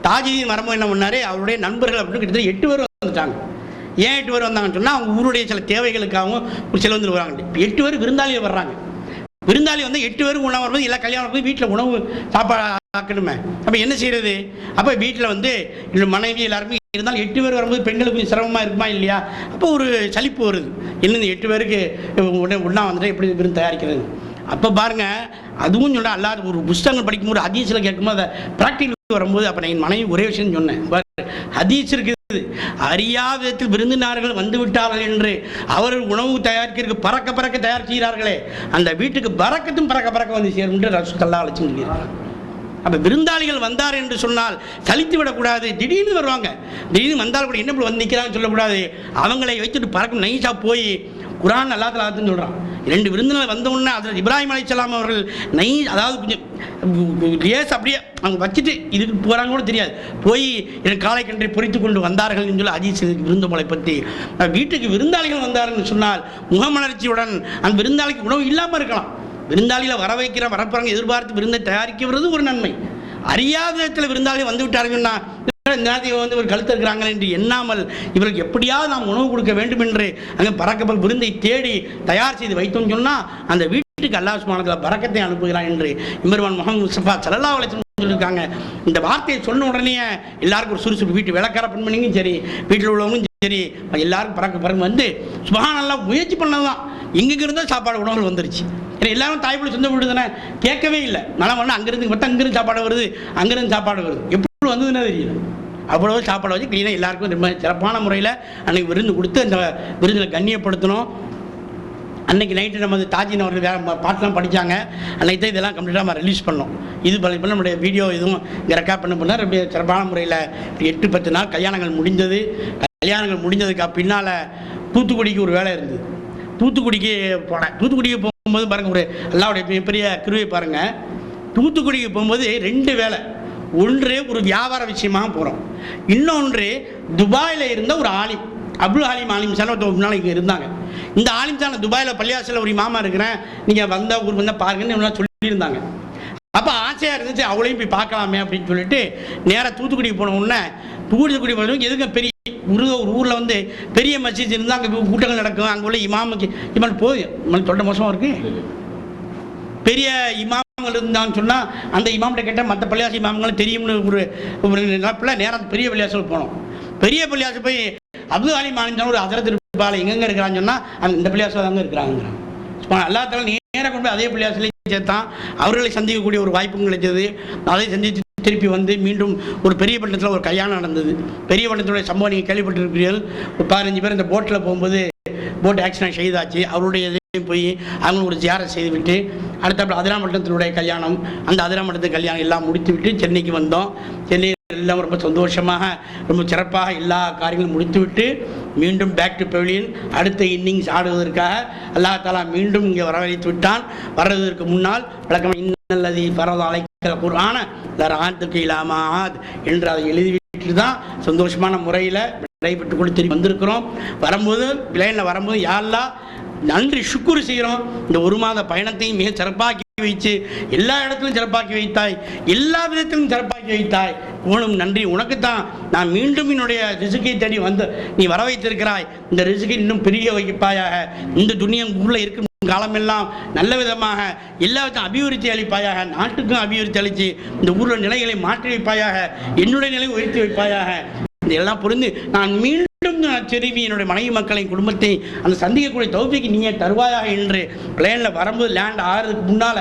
தாஜீன் வரும்போது என்ன பண்ணாரு, அவருடைய நண்பர்கள் அப்படின்னு கிட்டத்தட்ட 8 பேர் வந்துட்டாங்க. ஏன் 8 பேர் வந்தாங்கன்னு சொன்னால் அவங்க ஊருடைய சில தேவைகளுக்காகவும் ஒரு சில வந்து வராங்க. இப்போ 8 பேர் விருந்தாளிகள் வர்றாங்க. விருந்தாளி வந்து 8 பேருக்கு உணவு வரும்போது எல்லா கல்யாணம் போய் வீட்டில் உணவு சாப்பாடு ஆக்கணுமே. அப்போ என்ன செய்யறது? அப்போ வீட்டில் வந்து மனைவி எல்லாருமே இருந்தாலும் 8 பேர் வரும்போது பெண்களுக்கு கொஞ்சம் சிரமமாக இருக்குமா இல்லையா? அப்போ ஒரு சலிப்பு வருது. என்ன 8 பேருக்கு ஒன்றா வந்துட்டு எப்படி விருந்து தயாரிக்கிறது? அப்போ பாருங்க, அதுவும் சொன்னால் அல்லாத ஒரு புஸ்தகங்கள் படிக்கும்போது ஹதீஸில் கேட்கும்போது அதை ப்ராக்டிக்கல் வரும்போது அப்போ நான் என் மனைவி ஒரே விஷயம் சொன்னேன். ஹதீஸ் இருக்குது, அறியாத விதத்தில் விருந்தினர்கள் வந்து விட்டார்கள் என்று அவர்கள் உணவு தயாரிக்கிறதுக்கு பறக்க பறக்க தயார் செய்கிறார்களே, அந்த வீட்டுக்கு பறக்கத்தும் பறக்க பறக்க வந்து சேரும் என்று ரசூல் ஸல்லல்லாஹு அலைஹி வஸல்லம் சொல்கிறார். அப்போ விருந்தாளிகள் வந்தார் என்று சொன்னால் சலித்து விடக்கூடாது. திடீர்னு வருவாங்க, திடீர்னு வந்தால் கூட என்ன வந்து நிற்கிறான்னு சொல்லக்கூடாது. அவங்களை வைத்துட்டு பறக்கும் நைஸாக போய் குர்ஆன் அல்லாஹ் தஆலா சொல்கிறான். 2 விருந்தினர் வந்த உடனே அதில் இப்ராஹிம் அலைஹிஸ்ஸலாம் அவர்கள் அதாவது கொஞ்சம் லேஸ் அப்படியே அவங்க வச்சுட்டு இதுக்கு போகிறாங்க கூட தெரியாது, போய் என் காலை கன்றை பொறித்து கொண்டு வந்தார்கள் என்று சொல்லி ஹதீஸ் விருந்தோம்பலை பற்றி. வீட்டுக்கு விருந்தாளிகள் வந்தார்கள் சொன்னால் முகமலர்ச்சியுடன் அந்த விருந்தாளிக்கு உணவு இல்லாமல் இருக்கலாம். விருந்தாளிகளை வர வைக்கிற வரப்போறாங்க எதிர்பார்த்து விருந்தை தயாரிக்கிறது ஒரு நன்மை. அறியாத விதத்தில் விருந்தாளி வந்து விட்டாருங்கன்னா வந்து ஒரு கழுத்து இருக்கிறாங்க என்று எண்ணாமல் இவருக்கு எப்படியாவது நாம் உணவு கொடுக்க வேண்டும் என்று அங்கே பறக்கப்பல் விருந்தை தேடி தயார் செய்து வைத்தோம் சொன்னால் அந்த வீட்டுக்கு அல்லாஹ் சுப்ஹானஹு வ தஆலா பரக்கத்தை அனுப்புகிறான் என்று இம்பர்வான் முஹம்மது முஸ்தபா ஸல்லல்லாஹு அலைஹி வஸல்லம் சொல்லியிருக்காங்க. இந்த வார்த்தையை சொன்ன உடனே எல்லாருக்கும் ஒரு சுறுசுறுப்பு. வீட்டு வேலைக்கார பெண்மணியும் சரி, வீட்டில் உள்ளவங்களும் சரி, எல்லாருக்கும் பறக்க வந்து சுப்ஹானல்லாஹ் முயற்சி பண்ணதுதான். எங்கெங்க இருந்தால் சாப்பாடு உணவுகள் வந்துருச்சு. ஏன்னா எல்லாரும் தாய்ப்புள்ள சொந்த வீடு தானே, கேட்கவே இல்லை. நல்லா பண்ணால் அங்கேருந்து மட்டும் அங்கேருந்து சாப்பாடு வருது, அங்கேருந்து சாப்பாடு வருது. எப்படி வந்ததுன்னா தெரியல. அவ்வளோ சாப்பாடு வச்சு க்ளீனாக எல்லாருக்கும் ரொம்ப சிறப்பான முறையில் அன்றைக்கி விருந்து கொடுத்து அந்த விருந்தில் கண்ணியப்படுத்தணும். அன்றைக்கி நைட்டு நம்ம தாஜின் அவர்கள் வேறு பாட்டெலாம் படித்தாங்க. அன்றைக்கி தான் இதெல்லாம் கம்ப்ளீட்டாக நம்ம ரிலீஸ் பண்ணோம். இது பண்ண நம்முடைய வீடியோ எதுவும் இங்கே ரெக்கார்ட் பண்ணால் ரொம்ப சிறப்பான முறையில் 8-10 நாள் கல்யாணங்கள் முடிஞ்சது. கல்யாணங்கள் முடிஞ்சதுக்கு பின்னால் தூத்துக்குடிக்கு ஒரு வேலை இருந்தது. தூத்துக்குடிக்கு போனேன். தூத்துக்குடிக்கு போகும்போது பாருங்கள், ஒரு எல்லாருடைய மிகப்பெரிய கிருவை பாருங்கள். தூத்துக்குடிக்கு போகும்போது 2 வேலை. ஒன்று ஒரு வியாபார விஷயமாக போகிறோம், இன்னொன்று துபாயில் இருந்த ஒரு ஆலிம் அப்துல் ஹலீம் ஆலிம் சார் முன்னால் இங்கே இருந்தாங்க. இந்த ஆலிம் சார் துபாயில் பள்ளியாசில் ஒரு இமாமா இருக்கிறேன், நீங்கள் வந்தால் ஊருக்கு வந்தால் பாருங்கன்னு சொல்லியிருந்தாங்க. அப்போ ஆசையாக இருந்துச்சு, அவளையும் போய் பார்க்கலாமே அப்படின்னு சொல்லிட்டு நேராக தூத்துக்குடிக்கு போன உடனே தூத்துக்குடி போனவங்க எதுக்கு பெரிய ஒரு ஊரில் வந்து பெரிய மஸ்ஜித் இருந்தால் அங்கே கூட்டங்கள் நடக்கும். அங்கே உள்ள இமாமுக்கு இமான் போய் தொண்டை மோசமாக இருக்குது. பெரிய இமாம்கள் இருந்தான்னு சொன்னால் அந்த இமாம்கிட்ட கேட்டால் மற்ற பள்ளியாசி இமாம்களும் தெரியும்னு ஒரு நிலப்பில் நேரம் பெரிய பள்ளியாசில் போனோம். பெரிய பள்ளியாசி போய் அப்துல் ஹலீம் ஆலிம் ஒரு ஹஜ்ரத் இருப்பாள் எங்கெங்கே இருக்கிறான்னு சொன்னால் அவங்க இந்த பள்ளியாசில் தாங்க இருக்கிறாங்கிறாங்க. அல்லாஹ் தஆலா நேராக கொண்டு போய் அதே பள்ளியாசிலே சேர்த்தான். அவர்களை சந்திக்கக்கூடிய ஒரு வாய்ப்பும் கிடைச்சது. அதை சந்தித்து திருப்பி வந்து மீண்டும் ஒரு பெரிய பட்டணத்தில் ஒரு கல்யாணம் நடந்தது. பெரிய பட்டணத்துடைய சம்பவம் நீங்கள் கேள்விப்பட்டிருக்கிறீர்கள். ஒரு 15 பேர் இந்த போட்டில் போகும்போது போட் ஆக்சிடென்ட் செய்தாச்சு. அவருடைய போய் அவங்க ஒரு ஜியாரத் செய்து விட்டு அடுத்த அதிராமட்டத்தினுடைய கல்யாணம், அந்த அதிராமட்டத்து கல்யாணம் எல்லாம் முடித்து விட்டு சென்னைக்கு வந்தோம். சென்னை எல்லாம் ரொம்ப சந்தோஷமாக ரொம்ப சிறப்பாக எல்லா காரியங்களும் முடித்துவிட்டு மீண்டும் பேக் டு பெவிலியன் அடுத்த இன்னிங்ஸ் ஆடுவதற்காக அல்லாஹ் தஆலா மீண்டும் இங்கே வரவழைத்து விட்டான். வர்றதற்கு முன்னால் வழக்கம் இன்னல்லதி பரத அலைக்கல் குர்ஆன லரஆத்துக்கு இலாமாத் என்று அதை எழுதிவிட்டு தான் சந்தோஷமான முறையில் விடைபெற்று கொண்டு திரும்பி வந்திருக்கிறோம். வரும்போது பிளேனில் வரும்போது யா அல்லாஹ் நன்றி சுக்குரு செய்கிறோம். இந்த 1 மாத பயணத்தையும் மிக சிறப்பாக்கி வைத்து எல்லா இடத்திலும் சிறப்பாக்கி வைத்தாய், எல்லா விதத்திலும் சிறப்பாக்கி வைத்தாய். உனக்கும் நன்றி. உனக்குத்தான் நான் மீண்டும் என்னுடைய ரிசுக்கை தேடி வந்து நீ வர வைத்திருக்கிறாய். இந்த ரிசுக்கை இன்னும் பெரிய வைப்பாயாக. இந்த துனியம் ஊரில் இருக்கும் காலமெல்லாம் நல்ல விதமாக எல்லாத்தையும் அபிவிருத்தி அளிப்பாயாக. நாட்டுக்கும் அபிவிருத்தி அளித்து இந்த ஊரில் நிலைகளை மாற்றி வைப்பாயாக. என்னுடைய நிலை உயர்த்தி வைப்பாயாக. இதெல்லாம் புரிந்து நான் மீண்டும் திரும்பி என்னுடைய மனைவி மக்களை குடும்பத்தை அந்த சந்திக்கக்கூடிய தௌஃபீக்கு நீயே தருவாயாக என்று பிளேனில் வரும்போது லேண்ட் ஆகிறதுக்கு முன்னால்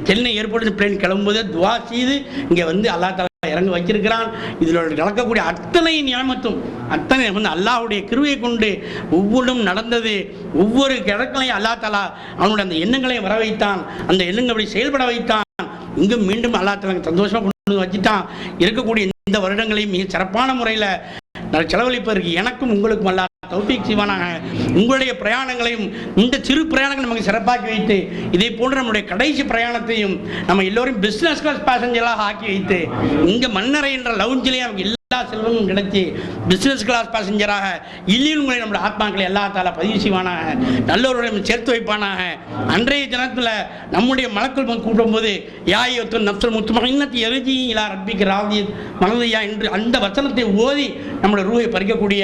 சென்னை ஏற்படுத்தி பிளேன் கிளம்பும்போது துவா செய்து இங்கே வந்து அல்லாஹ் தஆலா இறங்க வச்சிருக்கிறான். இதில் நடக்கக்கூடிய அத்தனை நியமத்தும் அத்தனை வந்து அல்லாஹ்வுடைய கிருபையை கொண்டு ஒவ்வொன்றும் நடந்தது. ஒவ்வொரு கிழக்களையும் அல்லாஹ் தஆலா அவனுடைய அந்த எண்ணங்களையும் வர வைத்தான். அந்த எண்ணங்களை அப்படி செயல்பட வைத்தான். இங்கும் மீண்டும் அல்லாஹ் தஆலா சந்தோஷமாக கொண்டு வச்சுட்டான். இருக்கக்கூடிய இந்த வருடங்களையும் மிக சிறப்பான முறையில் செலவழிப்பதற்கு எனக்கும் உங்களுக்கும் அல்லாஹ் தௌஃபீக் செய்வானாக. உங்களுடைய பிரயாணங்களையும் இந்த சிறு பிரயாணங்கள் நமக்கு சிறப்பாக்கி வைத்து இதே போன்று நம்முடைய கடைசி பிரயாணத்தையும் நம்ம எல்லோரும் பிஸ்னஸ் கிளாஸ் பேசஞ்சராக ஆக்கி வைத்து இங்கே மன்னரை என்ற லவுஞ்சிலே நமக்கு எல்லா செல்வமும் கிடைச்சி பிஸ்னஸ் கிளாஸ் பேசஞ்சராக இல்லையும் உங்களை நம்முடைய ஆத்மாக்களை அல்லாஹ் தஆலா பதிவு செய்வானாக. நல்லவருடைய சேர்த்து வைப்பானாக. அன்றைய தினத்தில் நம்முடைய மலக்குள் கூப்பிடும்போது யாயத்துன் நப்சுல் முத்மஇன்னத்தி யர்ஜி இலா ரப்பிக ராதியத் மனதியா என்று அந்த வசனத்தை ஓதி நம்முடைய ரூஹை பறிக்கக்கூடிய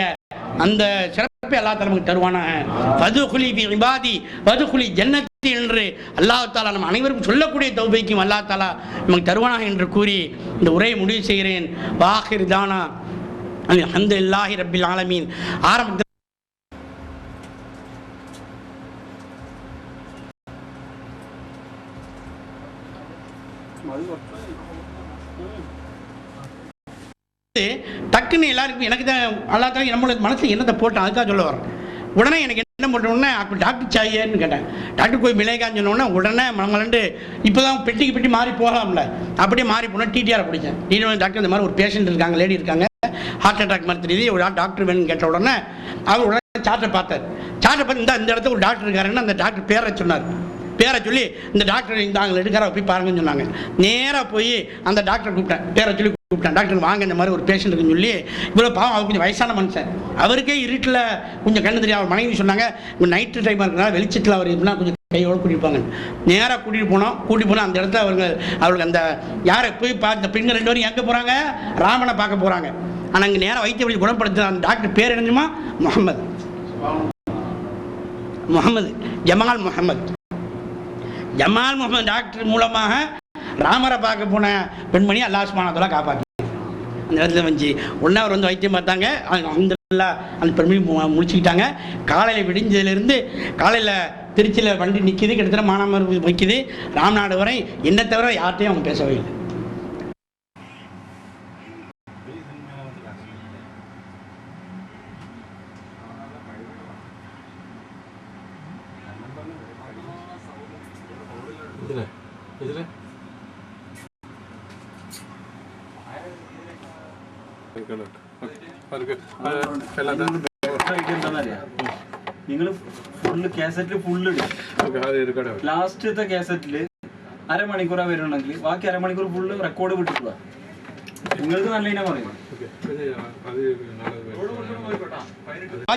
அந்த சிறப்பை அல்லாஹ் தஆலா நமக்கு தருவானாக. ஃபதுகுலி ஃபி இபாதி வதுகுலி ஜன்னத்தி என்று அல்லாஹ் தஆலா நம் அனைவருக்கும் சொல்லக்கூடிய தௌஃபீக்கும் அல்லாஹ் தஆலா நமக்கு தருவானாக என்று கூறி இந்த உரையை முடிவு செய்கிறேன். வாஹிர் தானா அல்ஹம்துலில்லாஹி ரப்பில் ஆலமீன். ஆரம்பத்தில் டக்குன்னு எல்லாருக்கும் எனக்கு தான் அல்லா தான் நம்மளோட மனசில் என்னத்தை போட்டேன் அதுக்காக சொல்ல வரேன். உடனே எனக்கு என்ன பண்ணுறோன்னே அப்போ டாக்டர் சாயேன்னு கேட்டேன். டாக்டர் போய் மிளகான்னு சொன்னோடனே உடனே மங்களண்டு இப்போ தான் பெட்டிக்கு பெட்டி மாறி போகலாம்ல, அப்படியே மாறி போனால் டிடிஆர் பிடிச்சேன். டிடிஆர் டாக்டர் இந்த மாதிரி ஒரு பேஷண்ட் இருக்காங்க, லேடி இருக்காங்க, ஹார்ட் அட்டாக் மாதிரி தெரியுது, ஒரு டாக்டர் வேணும்னு கேட்ட உடனே அவர் உடனே சார்ட்டை பார்த்தார். சார்ட்டை பார்த்து இந்த இடத்துல ஒரு டாக்டர் இருக்காருன்னு அந்த டாக்டர் பேரை சொன்னார். பேரை சொல்லி இந்த டாக்டர் இந்த அங்கே எடுக்கிற போய் பாருங்கன்னு சொன்னாங்க. நேராக போய் அந்த டாக்டரை கூப்பிட்டேன், பேரை சொல்லி கூப்பிட்டேன். டாக்டர் வாங்க இந்த மாதிரி ஒரு பேஷண்ட் இருக்குன்னு சொல்லி, இவ்வளோ பாவம் அவர் கொஞ்சம் வயசான மனுஷன், அவருக்கே இருட்டில் கொஞ்சம் கண்ணு தெரியும். அவர் மனைவி சொன்னாங்க நைட்டு டைமாக இருக்கிறனால வெளிச்சத்தில் அவர் எப்படின்னா கொஞ்சம் கையோடு கூட்டியிருப்பாங்க. நேராக கூட்டிகிட்டு போனால் அந்த இடத்துல அவருக்கு அந்த யாரை போய் பார்த்த பெண்கள் 2 பேரும் எங்கே போகிறாங்க, ராமனை பார்க்க போகிறாங்க. ஆனால் அங்கே நேராக வைத்திய வழி குணப்படுத்த அந்த டாக்டர் பேர் என்னமா முகமது ஜமால் முகமது டாக்டர் மூலமாக ராமரை பார்க்க போன பெண்மணி அல்லாஹ் சுப்ஹானஹு வ தஆலா காப்பாற்றி அந்த இடத்துல வந்து ஒன்றா அவர் வந்து வைத்தியம் பார்த்தாங்க. அந்த பெண்மணி முடிச்சுக்கிட்டாங்க. காலையில் விடிஞ்சதுலேருந்து காலையில் திருச்சியில் வண்டி நிற்கிது, கிட்டத்தட்ட மானாமர் வைக்குது, ராம்நாடு வரை என்ன தவிர யார்கிட்டையும் அவங்க பேசவே இல்லை. നിങ്ങൾ ഫുള്ള് കാസറ്റില് ഫുള്ള് ലാസ്റ്റത്തെ കാസറ്റില് അരമണിക്കൂറാ വരുന്നുണ്ടെങ്കിൽ ബാക്കി അരമണിക്കൂർ ഫുള്ള് റെക്കോർഡ് വിട്ടിട്ടുള്ള നിങ്ങൾക്ക് നല്ല ഇനം പറയും.